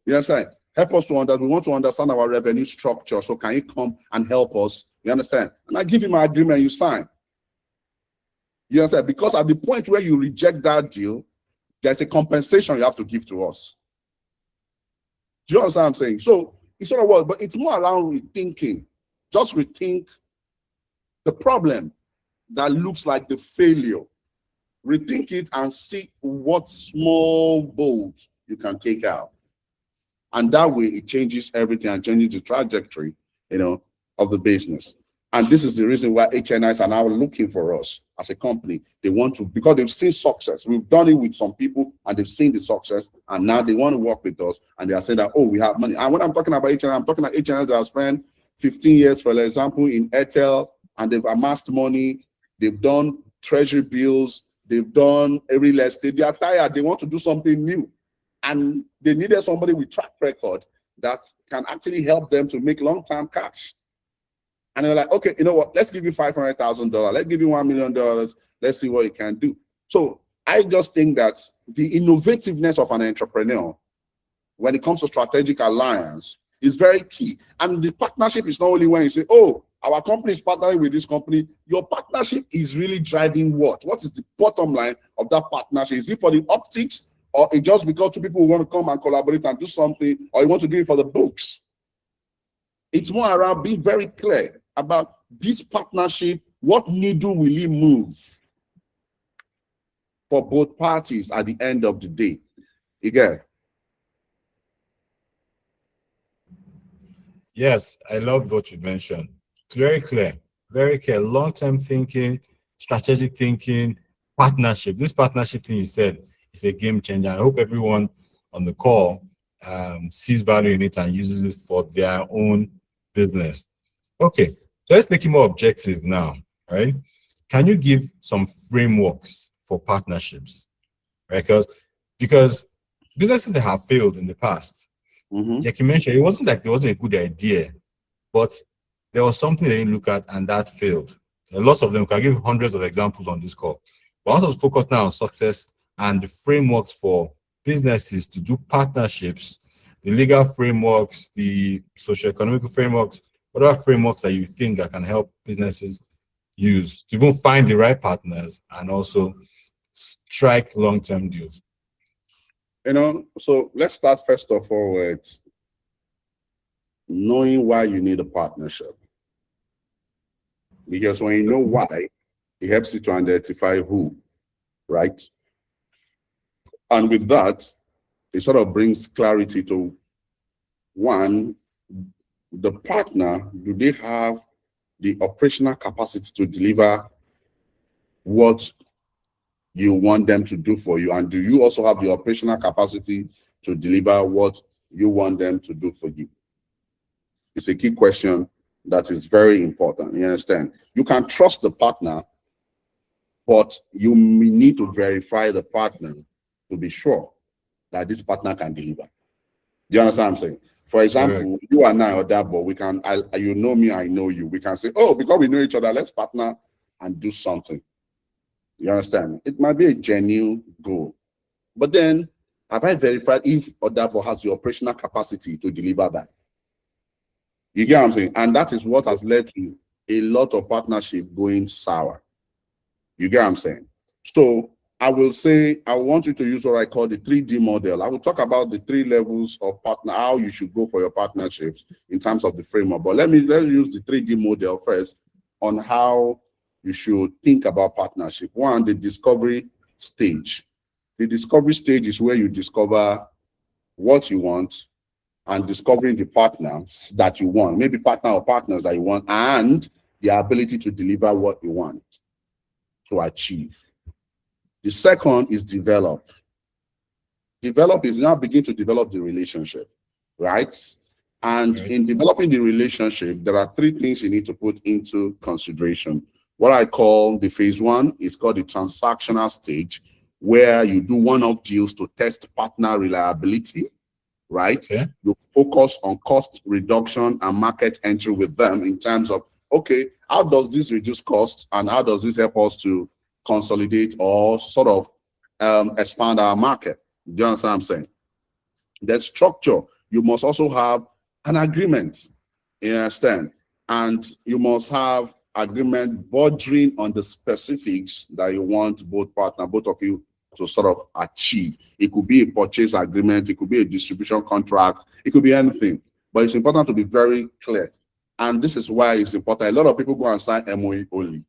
You understand? Help us to understand. We want to understand our revenue structure. So can you come and help us? You understand? And I give you my agreement, you sign. You understand? Because at the point where you reject that deal, there's a compensation you have to give to us. Do you understand what I'm saying? So it's not a word, but it's more around rethinking. Just rethink the problem that looks like the failure. Rethink it and see what small bolts you can take out. And that way it changes everything and changes the trajectory, of the business. And this is the reason why HNIs are now looking for us as a company. They want to, because they've seen success. We've done it with some people and they've seen the success, and now they want to work with us, and they are saying that, oh, we have money. And when I'm talking about HNI, I'm talking about HNIs that have spent 15 years, for example, in Airtel, and they've amassed money. They've done treasury bills. They've done a real estate. They are tired. They want to do something new. And they needed somebody with track record that can actually help them to make long-term cash. And they're like, okay, you know what? Let's give you $500,000. Let's give you $1 million. Let's see what you can do. So I just think that the innovativeness of an entrepreneur when it comes to strategic alliance is very key. And the partnership is not only when you say, oh, our company is partnering with this company. Your partnership is really driving what? What is the bottom line of that partnership? Is it for the optics, or it just because two people want to come and collaborate and do something, or you want to do it for the books? It's more around being very clear about this partnership. What needle will it move for both parties at the end of the day? Again. Yes, I love what you mentioned. Very clear, very clear. Long-term thinking, strategic thinking, partnership. This partnership thing you said is a game changer. I hope everyone on the call sees value in it and uses it for their own business. Okay, so let's make it more objective now, right? Can you give some frameworks for partnerships, right? Because businesses that have failed in the past, like you mentioned, it wasn't like there wasn't a good idea, but there was something they didn't look at and that failed. Lots of them, can give hundreds of examples on this call. But I want to focus now on success and the frameworks for businesses to do partnerships, the legal frameworks, the socio-economic frameworks, what are frameworks that you think that can help businesses, use to even find the right partners and also strike long-term deals? So let's start first of all with knowing why you need a partnership. Because when you know why, it helps you to identify who, right? And with that, it sort of brings clarity to one, the partner, do they have the operational capacity to deliver what you want them to do for you? And do you also have the operational capacity to deliver what you want them to do for you? It's a key question that is very important. You understand? You can trust the partner, but you need to verify the partner to be sure that this partner can deliver. Do you understand what I'm saying? For example, you and I or that, but we can, you know me, I know you. We can say, oh, because we know each other, let's partner and do something. You understand? It might be a genuine goal. But then, have I verified if Odabo has the operational capacity to deliver that? You get what I'm saying? And that is what has led to a lot of partnership going sour. You get what I'm saying? So I will say, I want you to use what I call the 3D model. I will talk about the 3 levels of partner, how you should go for your partnerships in terms of the framework. But let's use the 3D model first on how you should think about partnership. One, the discovery stage. The discovery stage is where you discover what you want and discovering the partners that you want, maybe partner or partners that you want, and the ability to deliver what you want to achieve. The second is develop. Develop is now begin to develop the relationship, right? And in developing the relationship, there are 3 things you need to put into consideration. What I call the phase 1 is called the transactional stage, where you do one-off deals to test partner reliability, right? Okay. You focus on cost reduction and market entry with them in terms of, okay, how does this reduce cost and how does this help us to consolidate or sort of expand our market? Do you understand what I'm saying? The structure, you must also have an agreement, you understand? And you must have agreement bordering on the specifics that you want both of you to sort of achieve. It could be a purchase agreement, it could be a distribution contract, it could be anything, but it's important to be very clear. And this is why it's important. A lot of people go and sign MOE only.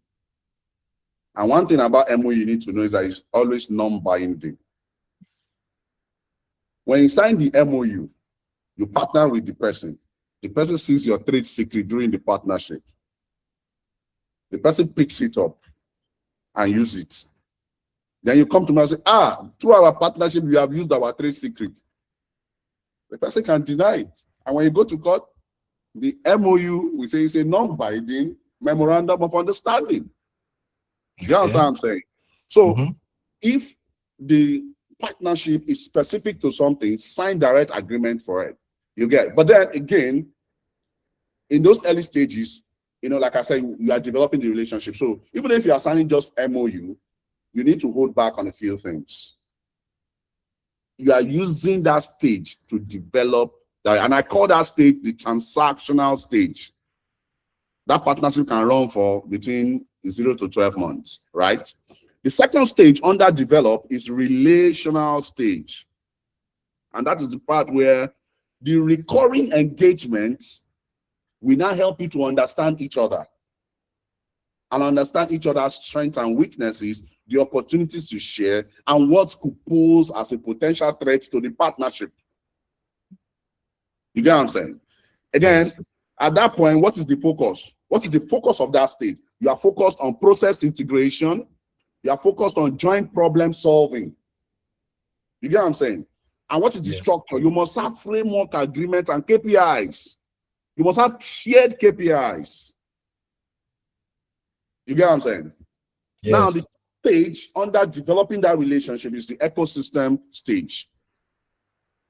And one thing about MOE you need to know is that it's always non-binding. When you sign the MOU, you partner with the person. The person sees your trade secret during the partnership. The person picks it up and uses it. Then you come to me and say, through our partnership, you have used our trade secret. The person can deny it. And when you go to court, the MOU, we say, it's a non-binding memorandum of understanding. Do you understand what I'm saying? So if the partnership is specific to something, sign direct agreement for it. You get it. But then again, in those early stages, like I said, you are developing the relationship. So even if you are signing just MOU, you need to hold back on a few things. You are using that stage to develop that, and I call that stage the transactional stage. That partnership can run for between 0 to 12 months, right? The second stage under develop is relational stage. And that is the part where the recurring engagement will now help you to understand each other and understand each other's strengths and weaknesses, the opportunities to share, and what could pose as a potential threat to the partnership. You get what I'm saying? Again, at that point, what is the focus? What is the focus of that stage? You are focused on process integration. You are focused on joint problem solving. You get what I'm saying? And what is the structure? You must have framework agreement and KPIs. You must have shared KPIs. You get what I'm saying? Now, the stage under developing that relationship is the ecosystem stage.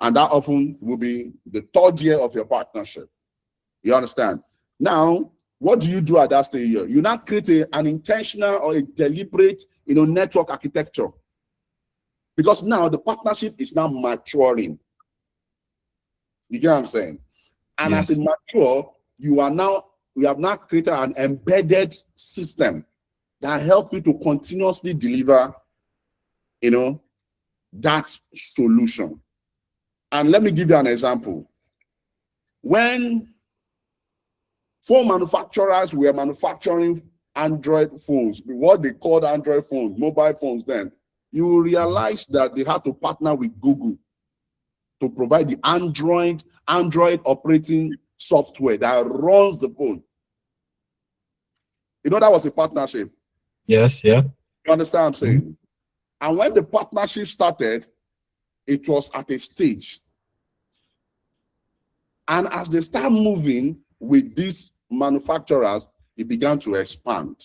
And that often will be the 3rd year of your partnership. You understand? Now, what do you do at that stage here? You now create an intentional or a deliberate, network architecture. Because now the partnership is now maturing. You get what I'm saying? And as it mature, we have now created an embedded system that help you to continuously deliver, that solution. And let me give you an example. When phone manufacturers were manufacturing Android phones, what they called Android phones, mobile phones then, you will realize that they had to partner with Google to provide the Android operating software that runs the phone. That was a partnership. Yes, yeah. You understand what I'm saying? And when the partnership started, it was at a stage. And as they start moving with these manufacturers, it began to expand.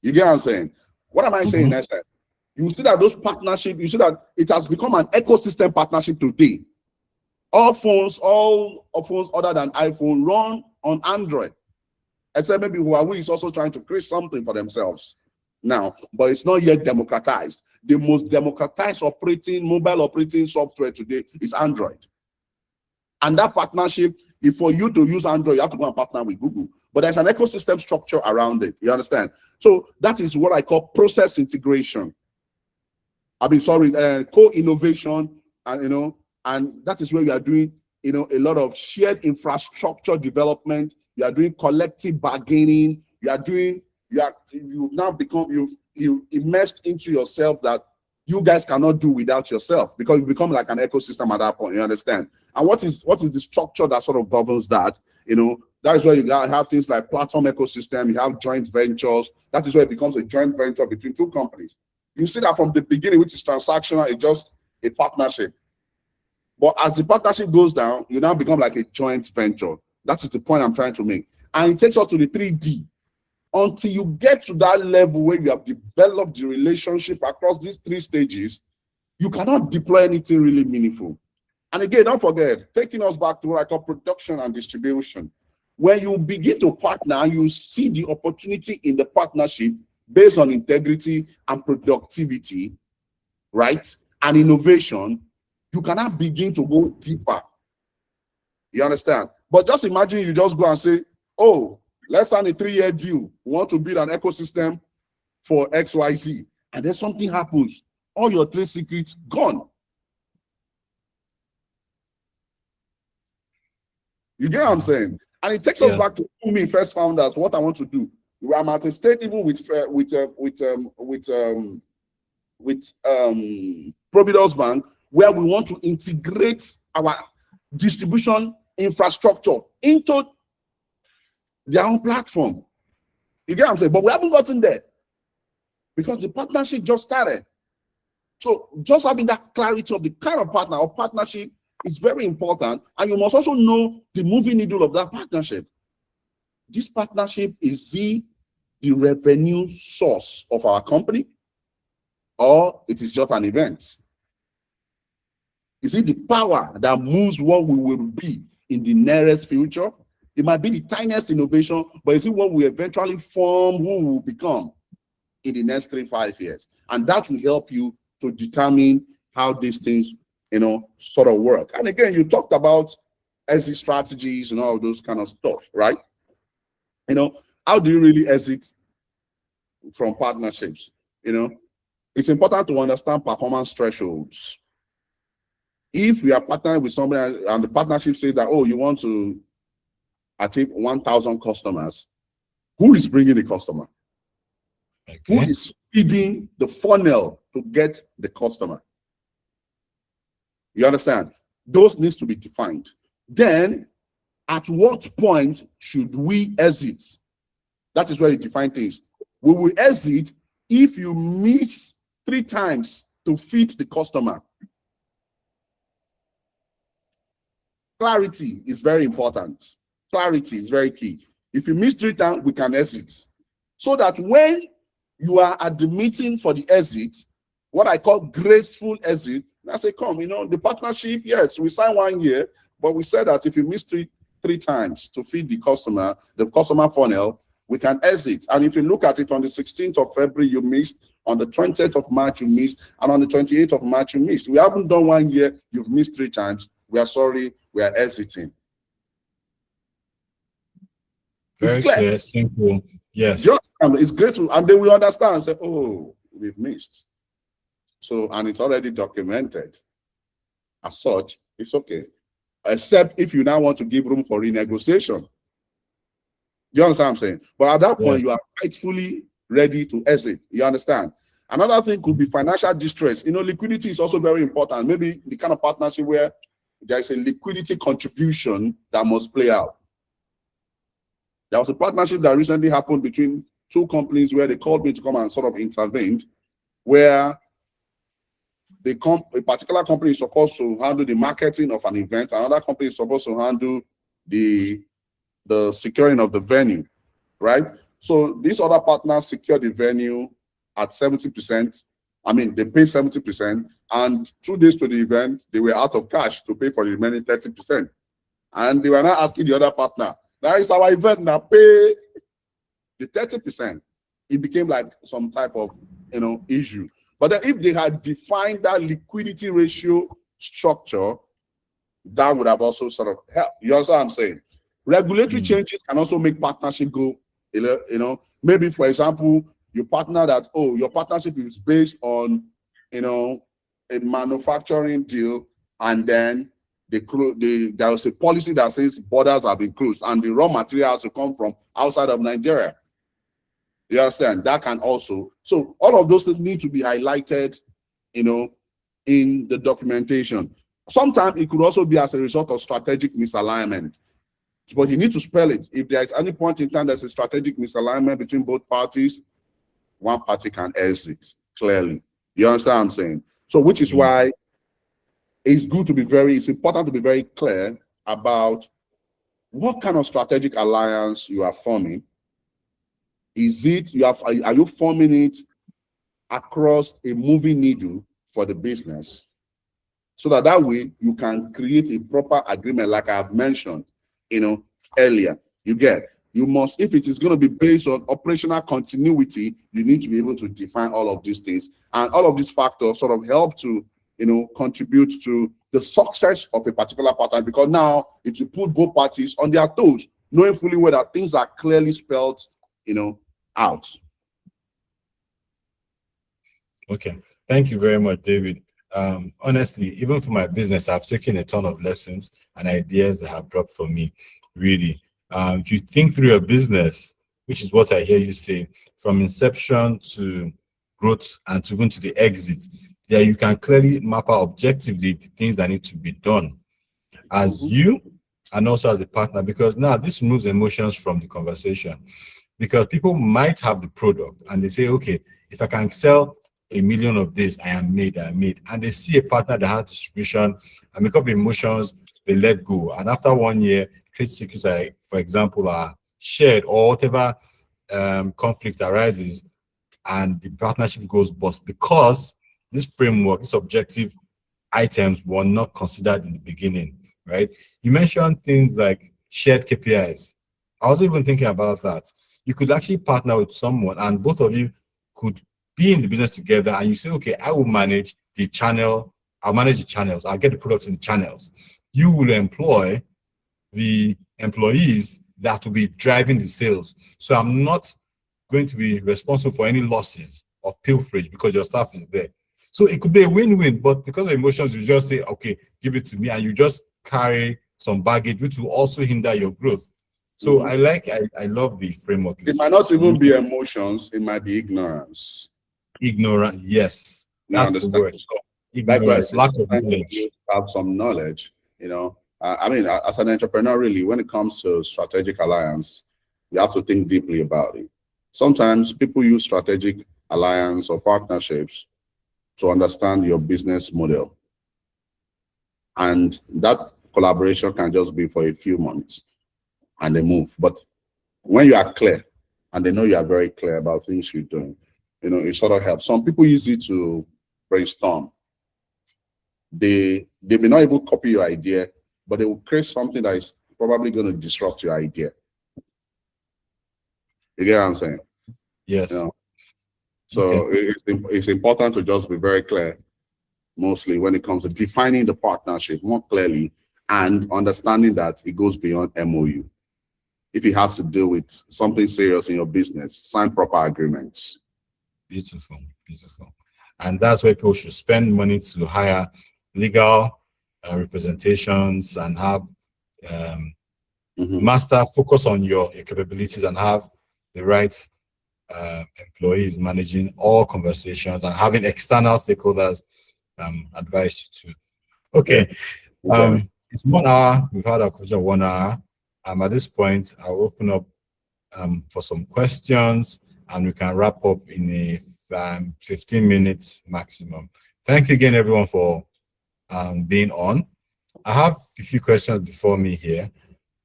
You get what I'm saying? What am I saying next time? You see that those partnerships, you see that it has become an ecosystem partnership today. All phones other than iPhone run on Android. Except maybe Huawei is also trying to create something for themselves now, but it's not yet democratized. The most democratized mobile operating software today is Android. And that partnership, if for you to use Android, you have to go and partner with Google. But there's an ecosystem structure around it. You understand? So that is what I call process integration. Co-innovation, and and that is where we are doing, a lot of shared infrastructure development. You are doing collective bargaining. You've now become, you've immersed into yourself that you guys cannot do without yourself, because you become like an ecosystem at that point. You understand? And what is the structure that sort of governs that? That is where you have things like platform ecosystem. You have joint ventures. That is where it becomes a joint venture between two companies. You see that from the beginning, which is transactional, it's just a partnership. But as the partnership goes down, you now become like a joint venture. That is the point I'm trying to make. And it takes us to the 3D. Until you get to that level where you have developed the relationship across these three stages, you cannot deploy anything really meaningful. And again, don't forget, taking us back to what I call production and distribution. When you begin to partner and you see the opportunity in the partnership based on integrity and productivity, right, and innovation, you cannot begin to go deeper. You understand? But just imagine you just go and say, oh, let's sign a 3-year deal. We want to build an ecosystem for XYZ. And then something happens. All your trade secrets gone. You get what I'm saying? And it takes us back to me, first founders, what I want to do. I'm at a state even with Providence Bank, where we want to integrate our distribution infrastructure into their own platform. You get what I'm saying? But we haven't gotten there because the partnership just started. So just having that clarity of the kind of partner or partnership is very important. And you must also know the moving needle of that partnership. This partnership is the revenue source of our company, or it is just an event. Is it the power that moves what we will be in the nearest future? It might be the tiniest innovation, but is it what we eventually form who we will become in the next 3-5 years? And that will help you to determine how these things, sort of work. And again, you talked about exit strategies and all those kind of stuff, right? How do you really exit from partnerships? It's important to understand performance thresholds. If we are partnering with somebody and the partnership says that, oh, you want to achieve 1,000 customers, who is bringing the customer? Okay. Who is feeding the funnel to get the customer? You understand? Those needs to be defined. Then, at what point should we exit? That is where you define things. We will exit if you miss 3 times to feed the customer. Clarity is very important. Clarity is very key. If you miss 3 times, we can exit. So that when you are at the meeting for the exit, what I call graceful exit, I say, come, the partnership, yes, we signed 1 year, but we said that if you miss three times to feed the customer funnel, we can exit. And if you look at it, on the 16th of February, you missed. On the 20th of March, you missed. And on the 28th of March, you missed. We haven't done 1 year. You've missed 3 times. We are sorry. We are exiting. Very it's clear. clear, simple. Yes. Just, it's graceful, and they will understand. Say, oh, we've missed. So, and it's already documented. As such, it's okay. Except if you now want to give room for renegotiation. You understand what I'm saying? But at that point, Yes. you are rightfully ready to exit. You understand? Another thing could be financial distress. You know, liquidity is also very important. Maybe the kind of partnership where there is a liquidity contribution that must play out. There was a partnership that recently happened between two companies where they called me to come and sort of intervene, where a particular company is supposed to handle the marketing of an event, another company is supposed to handle the securing of the venue, right? So these other partners secured the venue at 70%. I mean, they paid 70%, and 2 days to the event, they were out of cash to pay for the remaining 30%. And they were now asking the other partner, now it's our event, now pay the 30%. It became like some type of, issue. But then if they had defined that liquidity ratio structure, that would have also sort of helped. You understand what I'm saying? Regulatory changes can also make partnership go, maybe, for example, your partnership is based on, a manufacturing deal, and then there was a policy that says borders have been closed and the raw material has to come from outside of Nigeria. You understand? That can also, so all of those things need to be highlighted, in the documentation. Sometimes it could also be as a result of strategic misalignment, but you need to spell it. If there is any point in time there's a strategic misalignment between both parties, one party can exit clearly. You understand what I'm saying? So, which is why it's important to be very clear about what kind of strategic alliance you are forming. Are you forming it across a moving needle for the business, so that way you can create a proper agreement, like I've mentioned, earlier. You must, if it is going to be based on operational continuity, you need to be able to define all of these things, and all of these factors sort of help to, contribute to the success of a particular partner, because now it will put both parties on their toes, knowing fully well that things are clearly spelled, out. Okay. Thank you very much, David. Honestly, even for my business, I've taken a ton of lessons and ideas that have dropped for me, really. If you think through your business, which is what I hear you say, from inception to growth and to even to the exit, you can clearly map out objectively the things that need to be done as you and also as a partner, because now this removes emotions from the conversation. Because people might have the product and they say, okay, if I can sell 1 million of this, I am made. And they see a partner that has distribution, and because of emotions, they let go. And after 1 year, trade secrets, for example, are shared, or whatever conflict arises, and the partnership goes bust because this framework, this objective items were not considered in the beginning, right? You mentioned things like shared KPIs. I was even thinking about that. You could actually partner with someone and both of you could be in the business together, and you say, okay, I will manage the channel, I'll manage the channels, I'll get the products in the channels. You will employ the employees that will be driving the sales. So I'm not going to be responsible for any losses of pilferage because your staff is there. So it could be a win-win, but because of emotions, you just say, okay, give it to me, and you just carry some baggage, which will also hinder your growth. So I love the framework. It might not even be emotions, it might be ignorance. Ignorant, yes. That's the word. So ignorance, lack of knowledge. You have some knowledge, I mean, as an entrepreneur, really, when it comes to strategic alliance, you have to think deeply about it. Sometimes people use strategic alliance or partnerships to understand your business model. And that collaboration can just be for a few months and they move. But when you are clear and they know you are very clear about things you're doing, it sort of helps. Some people use it to brainstorm. They may not even copy your idea, but they will create something that is probably going to disrupt your idea. You get what I'm saying? Yes. So okay. It's important to just be very clear, mostly when it comes to defining the partnership more clearly and understanding that it goes beyond MOU. If it has to do with something serious in your business, sign proper agreements. Beautiful, beautiful. And that's where people should spend money to hire legal representations and have master focus on your capabilities and have the right employees managing all conversations and having external stakeholders advise you too. Okay. It's 1 hour. We've had a question of 1 hour. At this point, I'll open up for some questions and we can wrap up in a 15 minutes maximum. Thank you again, everyone, for being on. I have a few questions before me here.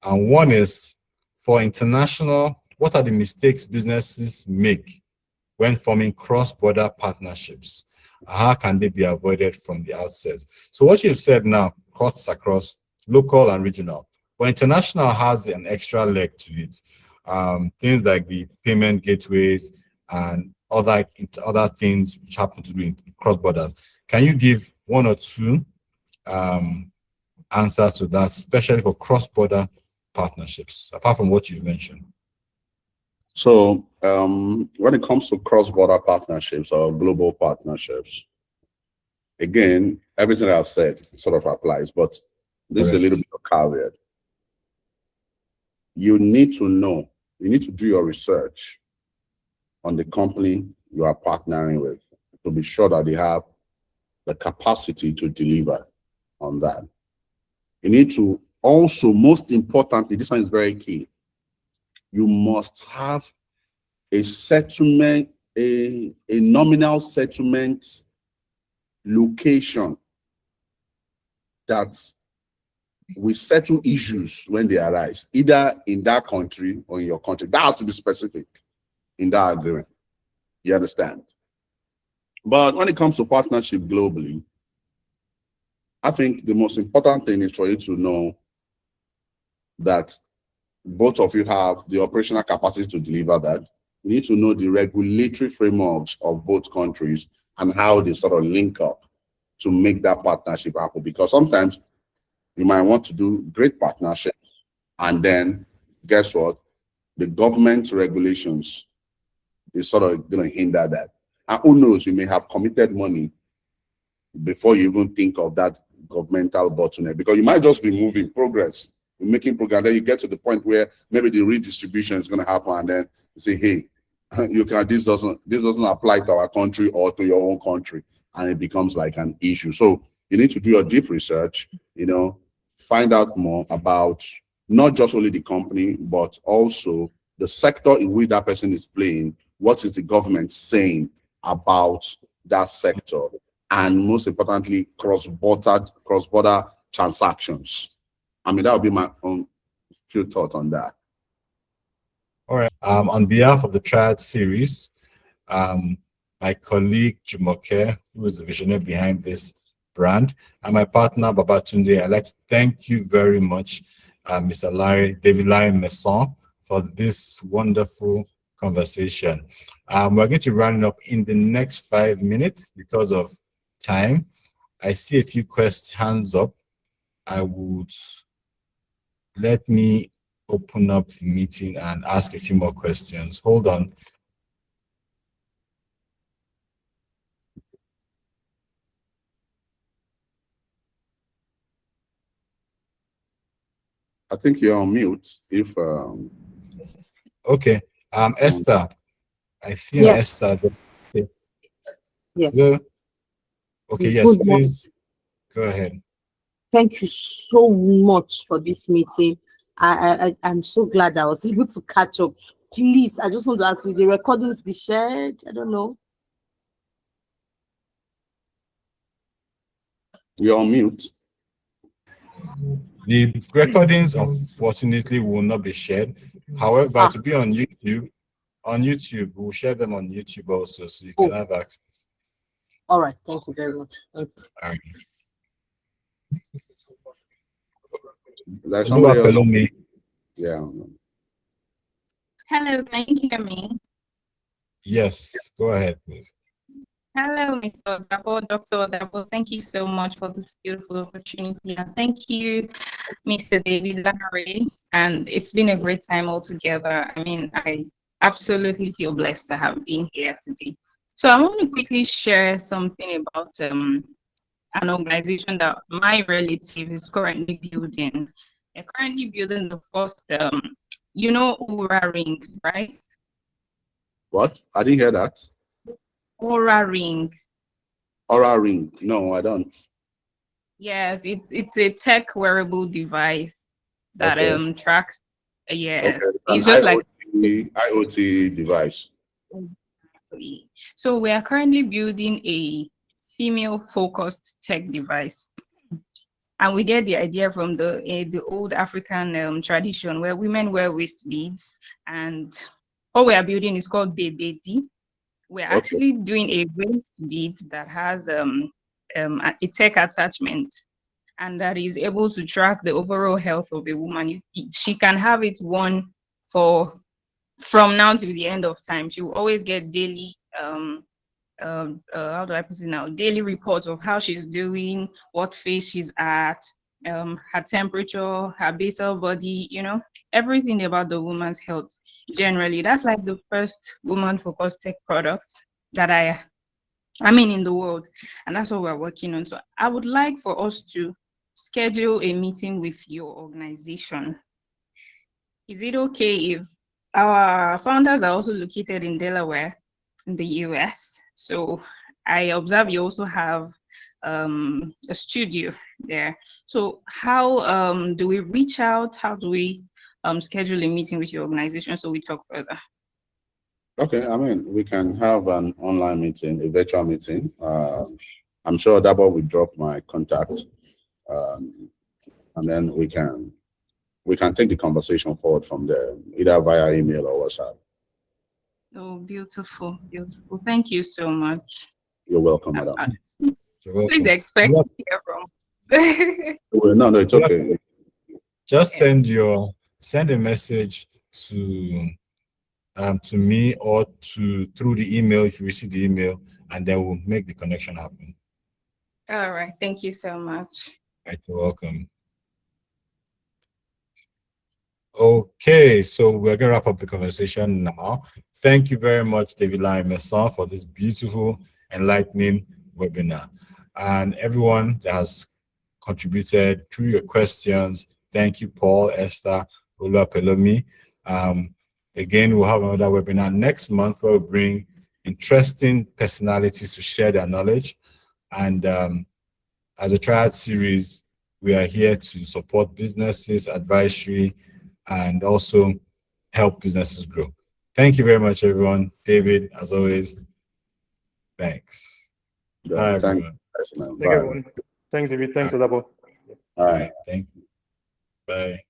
And one is, for international, what are the mistakes businesses make when forming cross-border partnerships? How can they be avoided from the outset? So what you've said now cuts across local and regional, but international has an extra leg to it. Things like the payment gateways and other things which happen to be in cross-border. Can you give 1 or 2 answers to that, especially for cross-border partnerships, apart from what you've mentioned? So when it comes to cross-border partnerships or global partnerships, again, everything I've said sort of applies, but there's a little bit of caveat. You need to know, you need to do your research on the company you are partnering with to be sure that they have the capacity to deliver on that. You need to also, most importantly, this one is very key, you must have a settlement, a nominal settlement location that we settle issues when they arise, either in that country or in your country. That has to be specific in that agreement. You understand? But when it comes to partnership globally, I think the most important thing is for you to know that both of you have the operational capacity to deliver that. You need to know the regulatory frameworks of both countries and how they sort of link up to make that partnership happen. Because sometimes you might want to do great partnerships, and then guess what? The government regulations is sort of going to hinder that. And who knows, you may have committed money before you even think of that governmental bottleneck, because you might just be moving progress, making progress, then you get to the point where maybe the redistribution is going to happen, and then you say, hey, you can, this doesn't apply to our country or to your own country, and it becomes like an issue. So you need to do your deep research, you know, find out more about not just only the company, but also the sector in which that person is playing. What is the government saying about that sector? And most importantly, cross-border transactions. I mean, that would be my own few thoughts on that. All right. On behalf of the Triad Series, my colleague Jumoke, who is the visionary behind this brand, and my partner Babatunde, I'd like to thank you very much, Mr. David Larry Messon, for this wonderful conversation. We're going to run up in the next 5 minutes because of time. I see a few hands up. I would let me open up the meeting and ask a few more questions. Hold on. I think you're on mute. If okay, Esther, I see Esther. Yes. Hello? Okay, yes, please go ahead. Thank you so much for this meeting. I'm so glad I was able to catch up. Please, I just want to ask, will the recordings be shared? I don't know. You're on mute. The recordings, unfortunately, will not be shared. However, to be on YouTube, we'll share them on YouTube also, so you can have access. All right, thank you very much. Thank you. All right. There's somebody else. Me. Yeah. Hello, can you hear me? Yes, go ahead, please. Hello, Mr. Dr. Dabo. Thank you so much for this beautiful opportunity, and thank you Mr. David Larry, and it's been a great time altogether. I mean, I absolutely feel blessed to have been here today. So I want to quickly share something about an organization that my relative is currently building. They're currently building the first, Aura Ring, right? What? I didn't hear that. Aura Ring. Aura ring. No, I don't. Yes, it's a tech wearable device that Okay. tracks. Okay. Yes, An it's just like. IoT device. So we are currently building a female-focused tech device, and we get the idea from the old African tradition where women wear waist beads, and what we are building is called Bebedi. We're Okay. actually doing a waist bead that has a tech attachment, and that is able to track the overall health of a woman. She can have it worn from now to the end of time. She will always get daily how do I put it now? Daily reports of how she's doing, what phase she's at, her temperature, her basal body, everything about the woman's health. Generally, that's like the first woman-focused tech product that I mean in the world, and that's what we're working on. So I would like for us to schedule a meeting with your organization. Is it okay if our founders are also located in Delaware, in the US? So I observe you also have a studio there. So how do we reach out? How do we schedule a meeting with your organization so we talk further? Okay. I mean, we can have an online meeting, a virtual meeting. I'm sure Dabo will drop my contact, and then we can take the conversation forward from there, either via email or WhatsApp. Oh, beautiful, beautiful. Thank you so much. You're welcome, madam. You're welcome. Please expect to hear from. Well, no, it's okay. Just send a message to me or through the email if you receive the email, and then we'll make the connection happen. All right. Thank you so much. Right, you're welcome. Okay, so we're gonna wrap up the conversation now. Thank you very much, David Larry-Messon, for this beautiful, enlightening webinar. And everyone that has contributed through your questions, thank you, Paul, Esther, Oluwapelomi. Again, we'll have another webinar next month where we'll bring interesting personalities to share their knowledge. And as a Triad series, we are here to support businesses, advisory, and also help businesses grow. Thank you very much, everyone. David, as always, thanks. Bye, everyone. Thank you, everyone. Thanks, David. Thanks, Odabo. All right. Thank you. Bye.